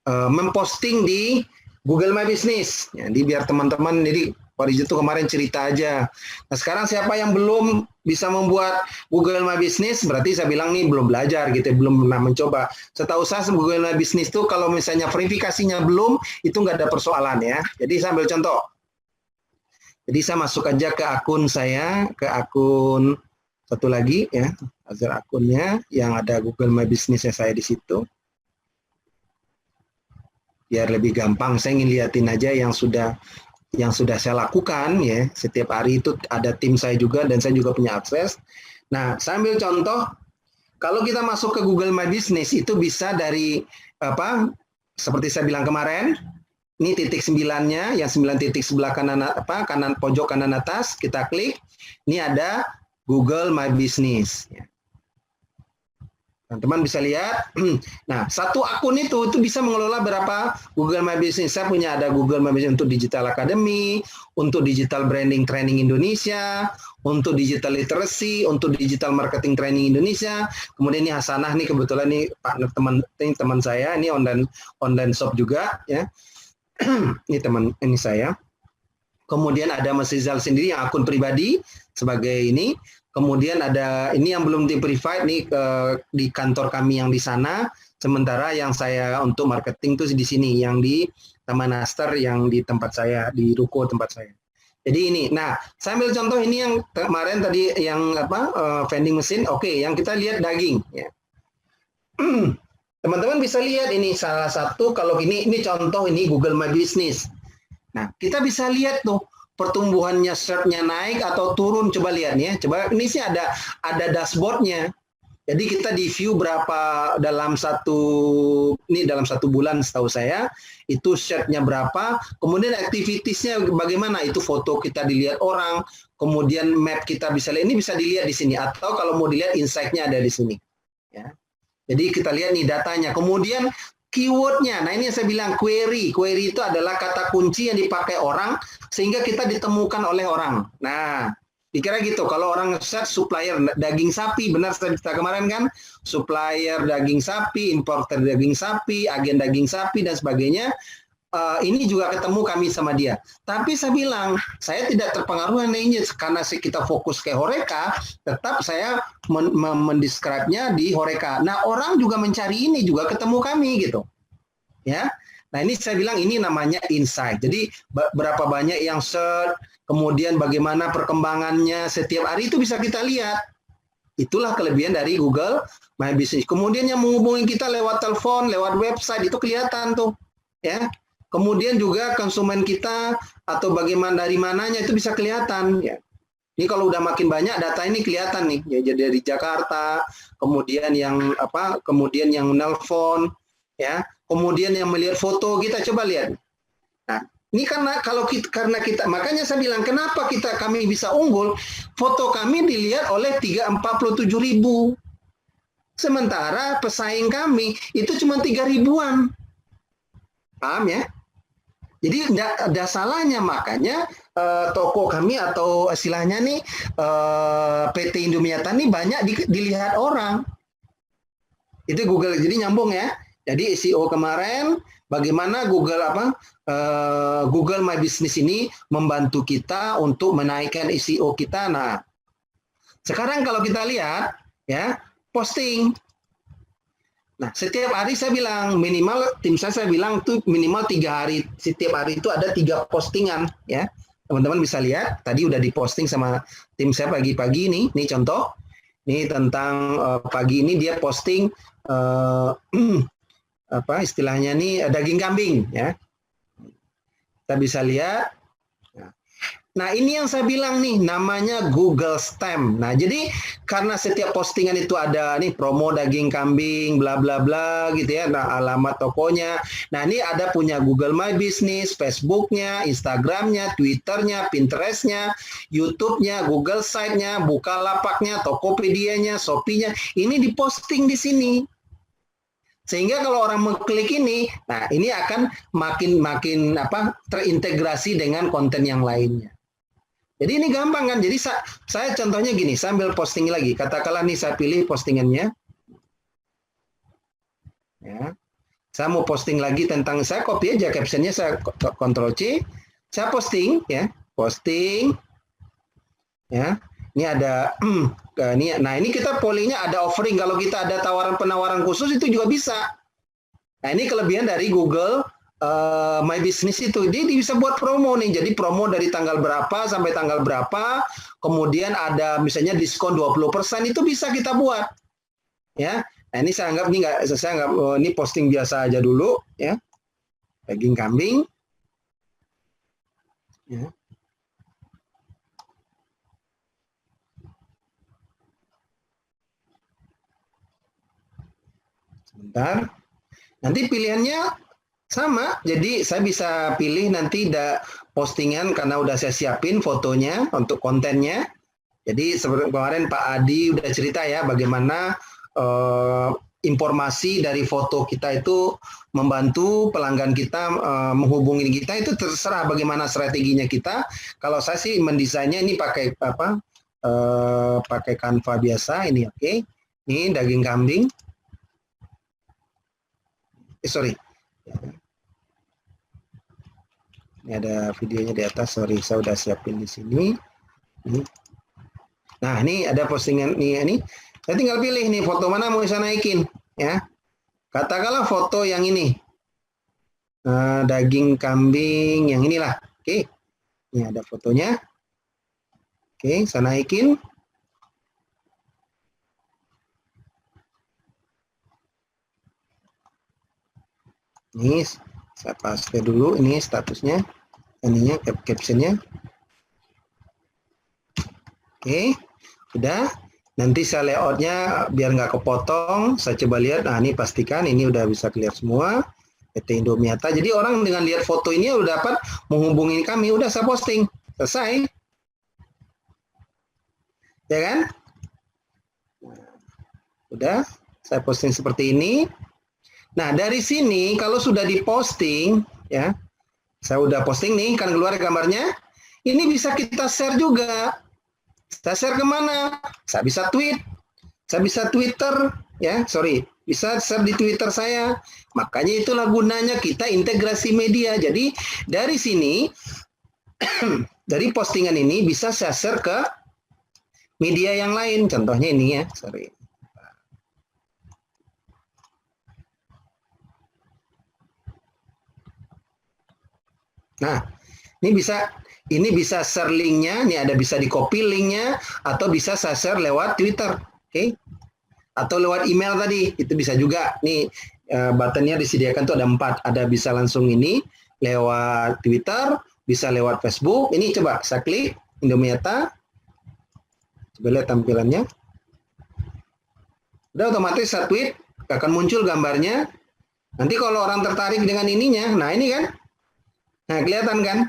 memposting di Google My Business. Jadi biar teman-teman, jadi Pak Rijo tuh kemarin cerita aja. Nah sekarang siapa yang belum bisa membuat Google My Business, berarti saya bilang nih belum belajar gitu, belum pernah mencoba. Setahu saya Google My Business tuh kalau misalnya verifikasinya belum, itu nggak ada persoalan ya. Jadi saya ambil contoh. Jadi saya masuk aja ke akun saya, ke akun satu lagi ya, azar akunnya yang ada Google My Business-nya saya di situ. Biar lebih gampang, saya ingin liatin aja yang sudah saya lakukan ya. Setiap hari itu ada tim saya juga dan saya juga punya akses. Nah, saya ambil contoh, kalau kita masuk ke Google My Business itu bisa dari seperti saya bilang kemarin. Ini titik 9-nya, yang 9 titik sebelah kanan kanan pojok kanan atas, kita klik. Ini ada Google My Business. Teman-teman bisa lihat. Nah, satu akun itu bisa mengelola berapa Google My Business. Saya punya ada Google My Business untuk Digital Academy, untuk Digital Branding Training Indonesia, untuk digital literacy, untuk digital marketing training Indonesia. Kemudian ini Hasanah nih, kebetulan nih partner teman saya, ini online shop juga ya. Ini saya. Kemudian ada Mas Rizal sendiri yang akun pribadi sebagai ini. Kemudian ada ini yang belum di-provide nih di kantor kami yang di sana. Sementara yang saya untuk marketing tuh di sini, yang di Taman Aster, yang di tempat saya, di ruko tempat saya. Jadi ini, nah saya ambil contoh ini yang kemarin tadi yang vending mesin. Oke, yang kita lihat daging. Ya. Teman-teman bisa lihat ini salah satu, kalau ini contoh ini Google My Business. Nah kita bisa lihat tuh pertumbuhannya, search-nya naik atau turun. Coba lihat ya. Coba ini sih ada dashboard-nya. Jadi kita di view berapa dalam satu bulan setahu saya itu search-nya berapa. Kemudian activities-nya bagaimana? Itu foto kita dilihat orang. Kemudian map kita bisa lihat. Ini bisa dilihat di sini. Atau kalau mau dilihat insight-nya ada di sini. Ya. Jadi kita lihat nih datanya. Kemudian keyword-nya, nah ini yang saya bilang query. Query itu adalah kata kunci yang dipakai orang sehingga kita ditemukan oleh orang. Nah, dikira gitu, kalau orang search supplier daging sapi, benar kita kemarin kan, supplier daging sapi, importer daging sapi, agen daging sapi, dan sebagainya, ini juga ketemu kami sama dia. Tapi saya bilang, saya tidak terpengaruh ini karena kita fokus ke Horeca, tetap saya mendescribe-nya di Horeca. Nah, orang juga mencari ini, juga ketemu kami gitu. Ya. Nah, ini saya bilang ini namanya insight. Jadi berapa banyak yang search, kemudian bagaimana perkembangannya setiap hari itu bisa kita lihat. Itulah kelebihan dari Google My Business. Kemudian yang menghubungi kita lewat telepon, lewat website itu kelihatan tuh, ya. Kemudian juga konsumen kita atau bagaimana dari mananya itu bisa kelihatan, ya. Ini kalau udah makin banyak data ini kelihatan nih, ya, jadi dari Jakarta, kemudian yang kemudian yang nelpon, ya, kemudian yang melihat foto kita, coba lihat. Nah, ini karena kita, makanya saya bilang kenapa kami bisa unggul, foto kami dilihat oleh 47.000. Sementara pesaing kami itu cuma 3.000-an. Paham ya? Jadi ada salahnya, makanya toko kami atau istilahnya nih PT Indomiata nih banyak dilihat orang. Itu Google, jadi nyambung ya. Jadi SEO kemarin bagaimana Google My Business ini membantu kita untuk menaikkan SEO kita. Nah, sekarang kalau kita lihat ya, posting. Nah, setiap hari saya bilang minimal tim saya bilang tuh minimal 3 hari. Setiap hari itu ada 3 postingan ya. Teman-teman bisa lihat tadi udah diposting sama tim saya pagi-pagi nih. Ini contoh. Ini tentang pagi ini dia posting istilahnya nih daging kambing ya. Kita bisa lihat. Nah, ini yang saya bilang nih, namanya Google Stamp. Nah, jadi karena setiap postingan itu ada nih promo daging kambing, bla bla bla gitu ya, nah, alamat tokonya. Nah, ini ada punya Google My Business, Facebook-nya, Instagram-nya, Twitter-nya, Pinterest-nya, YouTube-nya, Google Site-nya, Bukalapak-nya, Tokopedia-nya, Shopee-nya. Ini diposting di sini. Sehingga kalau orang mengklik ini, nah ini akan makin terintegrasi dengan konten yang lainnya. Jadi ini gampang kan? Jadi saya contohnya gini, saya ambil posting lagi. Katakanlah nih saya pilih postingannya. Ya. Saya mau posting lagi tentang, saya copy aja captionnya, saya Ctrl C. Saya posting ya, posting. Ya. Ini ada nah ini kita pollingnya ada offering. Kalau kita ada tawaran-penawaran khusus itu juga bisa. Nah, ini kelebihan dari Google My Business itu. Dia bisa buat promo nih. Jadi promo dari tanggal berapa sampai tanggal berapa. Kemudian ada misalnya diskon 20%, itu bisa kita buat. Ya. Nah, ini saya anggap ini posting biasa aja dulu ya. Daging kambing. Ya. Sebentar. Nanti pilihannya sama, jadi saya bisa pilih nanti postingan karena udah saya siapin fotonya untuk kontennya. Jadi seperti kemarin Pak Adi udah cerita ya bagaimana informasi dari foto kita itu membantu pelanggan kita menghubungi kita, itu terserah bagaimana strateginya kita. Kalau saya sih mendesainnya ini pakai pakai Canva biasa ini, oke. Ini daging kambing. Sorry. Ini ada videonya di atas. Sorry, saya udah siapin di sini. Nah, ini ada postingan ini. Saya tinggal pilih nih foto mana mau saya naikin, ya. Katakanlah foto yang ini. Daging kambing yang inilah. Oke. Ini ada fotonya. Oke, saya naikin. Ini saya paste dulu ini statusnya, ininya captionnya. Oke, sudah. Nanti saya layoutnya biar nggak kepotong. Saya coba lihat. Nah, ini pastikan ini udah bisa clear semua. PT Indomiata. Jadi orang dengan lihat foto ini udah dapat menghubungi kami. Udah saya posting. Selesai. Ya kan? Udah. Saya posting seperti ini. Nah, dari sini kalau sudah diposting, ya, saya udah posting nih, kan keluar gambarnya. Ini bisa kita share juga. Saya share kemana? Saya bisa tweet, saya bisa Twitter, ya, sorry, bisa share di Twitter saya. Makanya itulah gunanya kita integrasi media. Jadi dari sini, dari postingan ini bisa saya share ke media yang lain. Contohnya ini ya, sorry. Nah, ini bisa share linknya, ini ada bisa di copy linknya, atau bisa saya share lewat Twitter, oke? Atau lewat email tadi, itu bisa juga. Nih buttonnya disediakan tuh ada 4, ada bisa langsung ini lewat Twitter, bisa lewat Facebook. Ini coba saya klik Indomiata, coba lihat tampilannya. Udah otomatis saya tweet, akan muncul gambarnya. Nanti kalau orang tertarik dengan ininya, nah ini kan. Nah, kelihatan kan?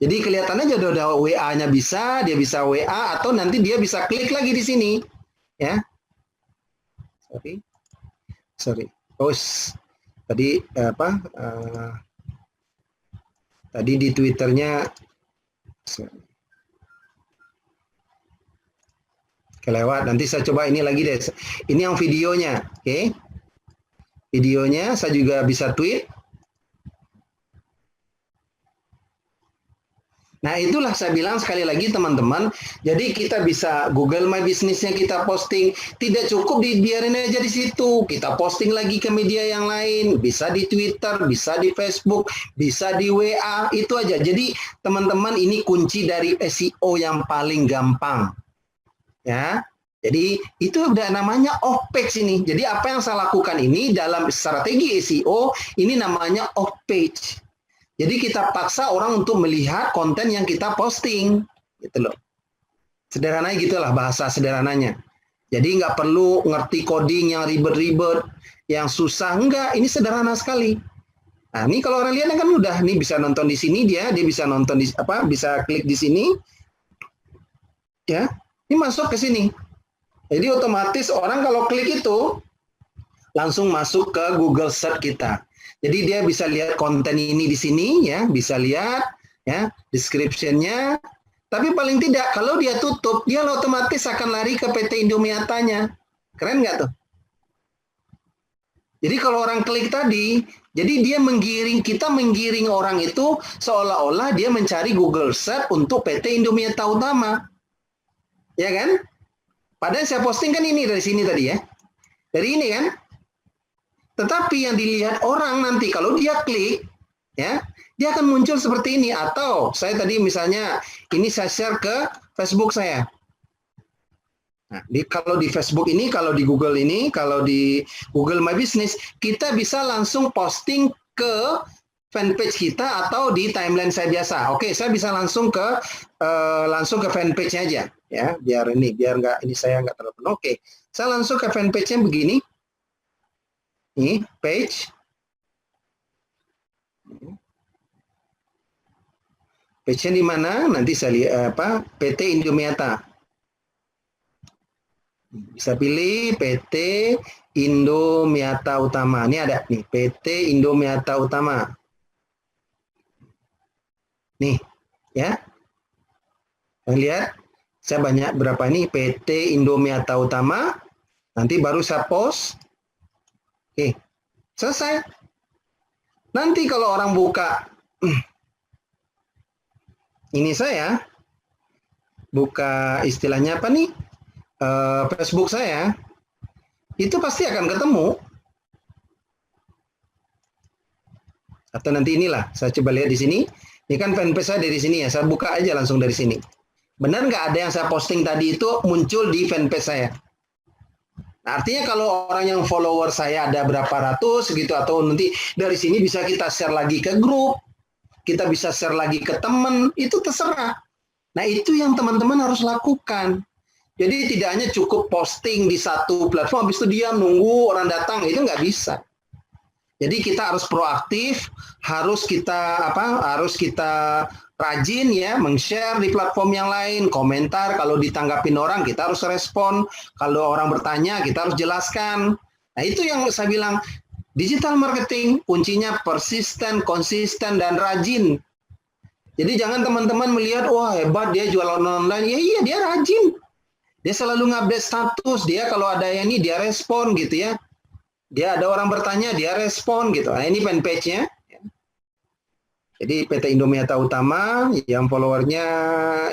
Jadi kelihatannya aja udah WA-nya bisa, dia bisa WA atau nanti dia bisa klik lagi di sini. Ya. Sorry. Oh, tadi apa? Tadi di Twitternya kelewat. Nanti saya coba ini lagi deh. Ini yang videonya, oke? Videonya saya juga bisa tweet. Nah, itulah saya bilang sekali lagi teman-teman, jadi kita bisa Google My Business-nya kita posting, tidak cukup dibiarin aja di situ, kita posting lagi ke media yang lain, bisa di Twitter, bisa di Facebook, bisa di WA, itu aja. Jadi teman-teman ini kunci dari SEO yang paling gampang. Ya. Jadi itu udah namanya off page ini. Jadi apa yang saya lakukan ini dalam strategi SEO ini namanya off page. Jadi kita paksa orang untuk melihat konten yang kita posting, gitu loh. Sederhananya gitulah bahasa sederhananya. Jadi nggak perlu ngerti coding yang ribet-ribet, yang susah, enggak. Ini sederhana sekali. Nah, ini kalau orang lihat kan udah, nih bisa nonton di sini dia bisa nonton di apa, bisa klik di sini, ya. Ini masuk ke sini. Jadi otomatis orang kalau klik itu langsung masuk ke Google Search kita. Jadi dia bisa lihat konten ini di sini ya, bisa lihat ya description-nya. Tapi paling tidak kalau dia tutup, dia otomatis akan lari ke PT Indomiatanya. Keren nggak tuh? Jadi kalau orang klik tadi, jadi dia kita menggiring orang itu seolah-olah dia mencari Google Search untuk PT Indomiata Utama. Ya kan? Padahal saya posting kan ini dari sini tadi ya. Dari ini kan? Tetapi yang dilihat orang nanti kalau dia klik, ya, dia akan muncul seperti ini. Atau saya tadi misalnya ini saya share ke Facebook saya. Nah, kalau di Facebook ini, kalau di Google ini, kalau di Google My Business, kita bisa langsung posting ke fanpage kita atau di timeline saya biasa. Oke, saya bisa langsung ke fanpage-nya aja, ya, biar nggak ini saya nggak terlalu penuh. Oke, saya langsung ke fanpage-nya begini. Ini page. Page-nya di mana? Nanti saya lihat PT Indomiata. Bisa pilih PT Indomiata Utama. Ini ada nih, PT Indomiata Utama. Nih, ya. Lihat, Saya banyak berapa ini PT Indomiata Utama. Nanti baru saya post. Oke, selesai. Nanti kalau orang buka ini saya buka istilahnya apa nih? Facebook saya, itu pasti akan ketemu. Atau nanti inilah, saya coba lihat di sini. Ini kan fanpage saya dari sini ya, saya buka aja langsung dari sini. Benar nggak ada yang saya posting tadi itu muncul di fanpage saya? Nah, artinya kalau orang yang follower saya ada berapa ratus gitu, atau nanti dari sini bisa kita share lagi ke grup, kita bisa share lagi ke teman, itu terserah. Nah, itu yang teman-teman harus lakukan. Jadi tidak hanya cukup posting di satu platform, habis itu dia nunggu orang datang, itu nggak bisa. Jadi kita harus proaktif, harus kita rajin ya, meng-share di platform yang lain, komentar, kalau ditanggapin orang kita harus respon, kalau orang bertanya kita harus jelaskan. Nah, itu yang saya bilang, digital marketing kuncinya persisten, konsisten, dan rajin. Jadi jangan teman-teman melihat, wah hebat dia jualan online, ya iya dia rajin. Dia selalu ngupdate status, dia kalau ada yang ini dia respon gitu ya. Dia ada orang bertanya, dia respon gitu. Nah, ini fanpage-nya. Jadi PT Indomiata Utama yang followernya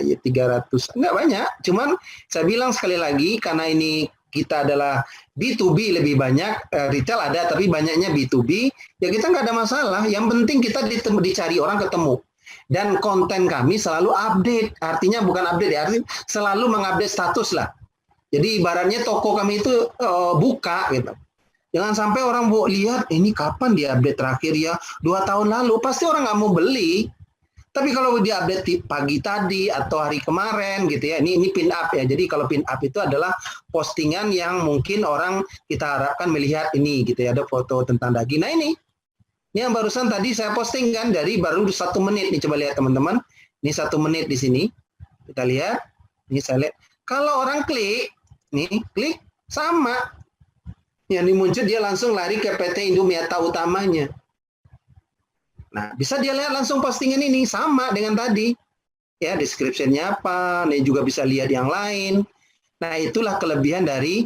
ya 300, enggak banyak. Cuman saya bilang sekali lagi, karena ini kita adalah B2B lebih banyak, retail ada tapi banyaknya B2B, ya kita nggak ada masalah. Yang penting kita dicari orang ketemu. Dan konten kami selalu update, artinya bukan update ya, artinya selalu mengupdate status lah. Jadi ibaratnya toko kami itu buka gitu. Jangan sampai orang lihat ini kapan dia update terakhir ya, 2 tahun lalu, pasti orang nggak mau beli. Tapi kalau dia update pagi tadi atau hari kemarin gitu ya, ini pin up ya. Jadi kalau pin up itu adalah postingan yang mungkin orang kita harapkan melihat ini gitu ya, ada foto tentang daging. Nah ini yang barusan tadi saya posting kan dari baru 1 menit nih, coba lihat teman-teman. Ini 1 menit di sini. Kita lihat. Ini saya lihat. Kalau orang klik, nih klik sama. Yang dimuncul dia langsung lari ke PT Indomiata Utamanya. Nah, bisa dia lihat langsung postingan ini sama dengan tadi. Ya, description-nya apa, nih juga bisa lihat yang lain. Nah, itulah kelebihan dari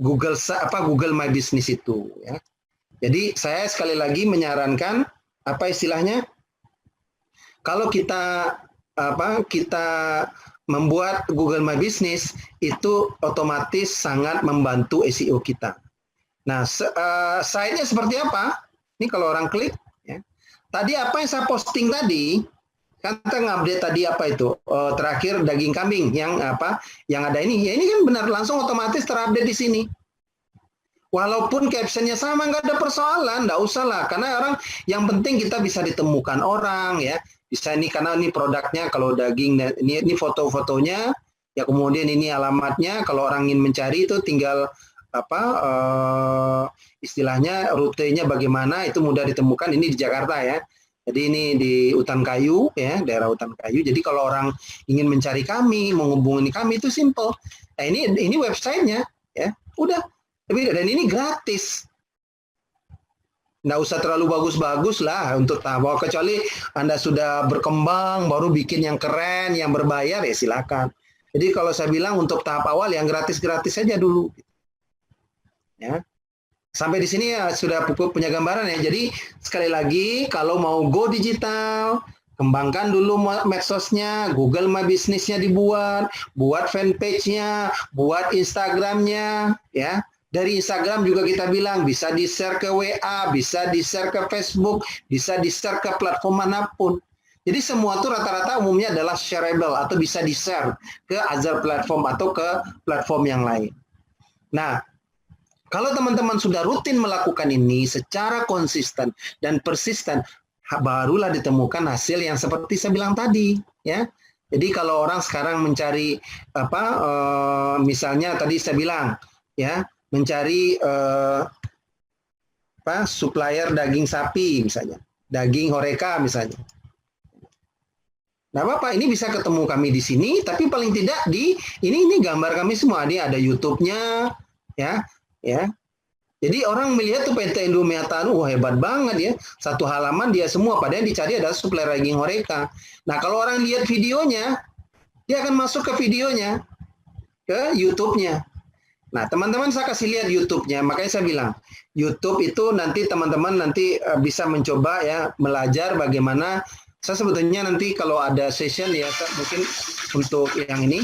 Google My Business itu ya. Jadi saya sekali lagi menyarankan apa istilahnya, kalau kita membuat Google My Business itu otomatis sangat membantu SEO kita. Nah, site-nya seperti apa? Ini kalau orang klik ya. Tadi apa yang saya posting tadi, kan kita ngupdate tadi apa itu? Terakhir daging kambing yang ada ini. Ya ini kan benar langsung otomatis terupdate di sini. Walaupun captionnya sama, nggak ada persoalan, nggak usah lah. Karena orang yang penting kita bisa ditemukan orang ya. Bisa ini karena ini produknya, kalau daging ini foto-fotonya, ya kemudian ini alamatnya. Kalau orang ingin mencari itu tinggal istilahnya rutenya bagaimana, itu mudah ditemukan. Ini di Jakarta ya. Jadi ini di Utan Kayu ya, daerah Utan Kayu. Jadi kalau orang ingin mencari kami, menghubungi kami itu simple. Nah, ini websitenya ya. Udah. Dan ini gratis. Nggak usah terlalu bagus-bagus lah untuk tahu. Kecuali Anda sudah berkembang, baru bikin yang keren, yang berbayar, ya silakan. Jadi kalau saya bilang untuk tahap awal yang gratis-gratis saja dulu. Ya. Sampai di sini ya sudah punya gambaran ya. Jadi sekali lagi kalau mau go digital, kembangkan dulu medsosnya, Google My Business-nya dibuat, buat fanpage-nya, buat Instagram-nya, ya. Dari Instagram juga kita bilang bisa di-share ke WA, bisa di-share ke Facebook, bisa di-share ke platform manapun. Jadi semua itu rata-rata umumnya adalah shareable atau bisa di-share ke other platform atau ke platform yang lain. Nah, kalau teman-teman sudah rutin melakukan ini secara konsisten dan persisten, barulah ditemukan hasil yang seperti saya bilang tadi, ya. Jadi kalau orang sekarang mencari misalnya tadi saya bilang, ya, mencari supplier daging sapi misalnya, daging Horeca misalnya. Nah, Bapak, ini bisa ketemu kami di sini, tapi paling tidak ini gambar kami semua, ada YouTube-nya, ya. Jadi orang melihat tuh PT Indomie Atanu, wah hebat banget ya. Satu halaman dia semua, padahal yang dicari adalah suplai daging Horeca. Nah kalau orang lihat videonya, dia akan masuk ke videonya, ke YouTube-nya. Nah teman-teman saya kasih lihat YouTube-nya, makanya saya bilang, YouTube itu nanti teman-teman nanti bisa mencoba ya, belajar bagaimana. Saya sebetulnya nanti kalau ada session ya, mungkin untuk yang ini,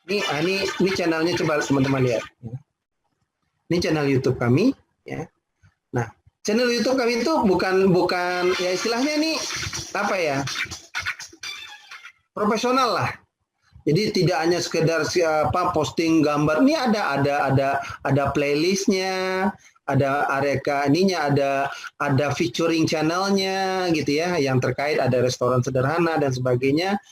ini channelnya coba teman-teman lihat. Ini channel YouTube kami, ya. Nah, channel YouTube kami itu bukan ya istilahnya ini apa ya, profesional lah. Jadi tidak hanya sekedar siapa posting gambar. Ini ada playlistnya, ada areka ininya, ada featuring channelnya gitu ya, yang terkait ada restoran sederhana dan sebagainya.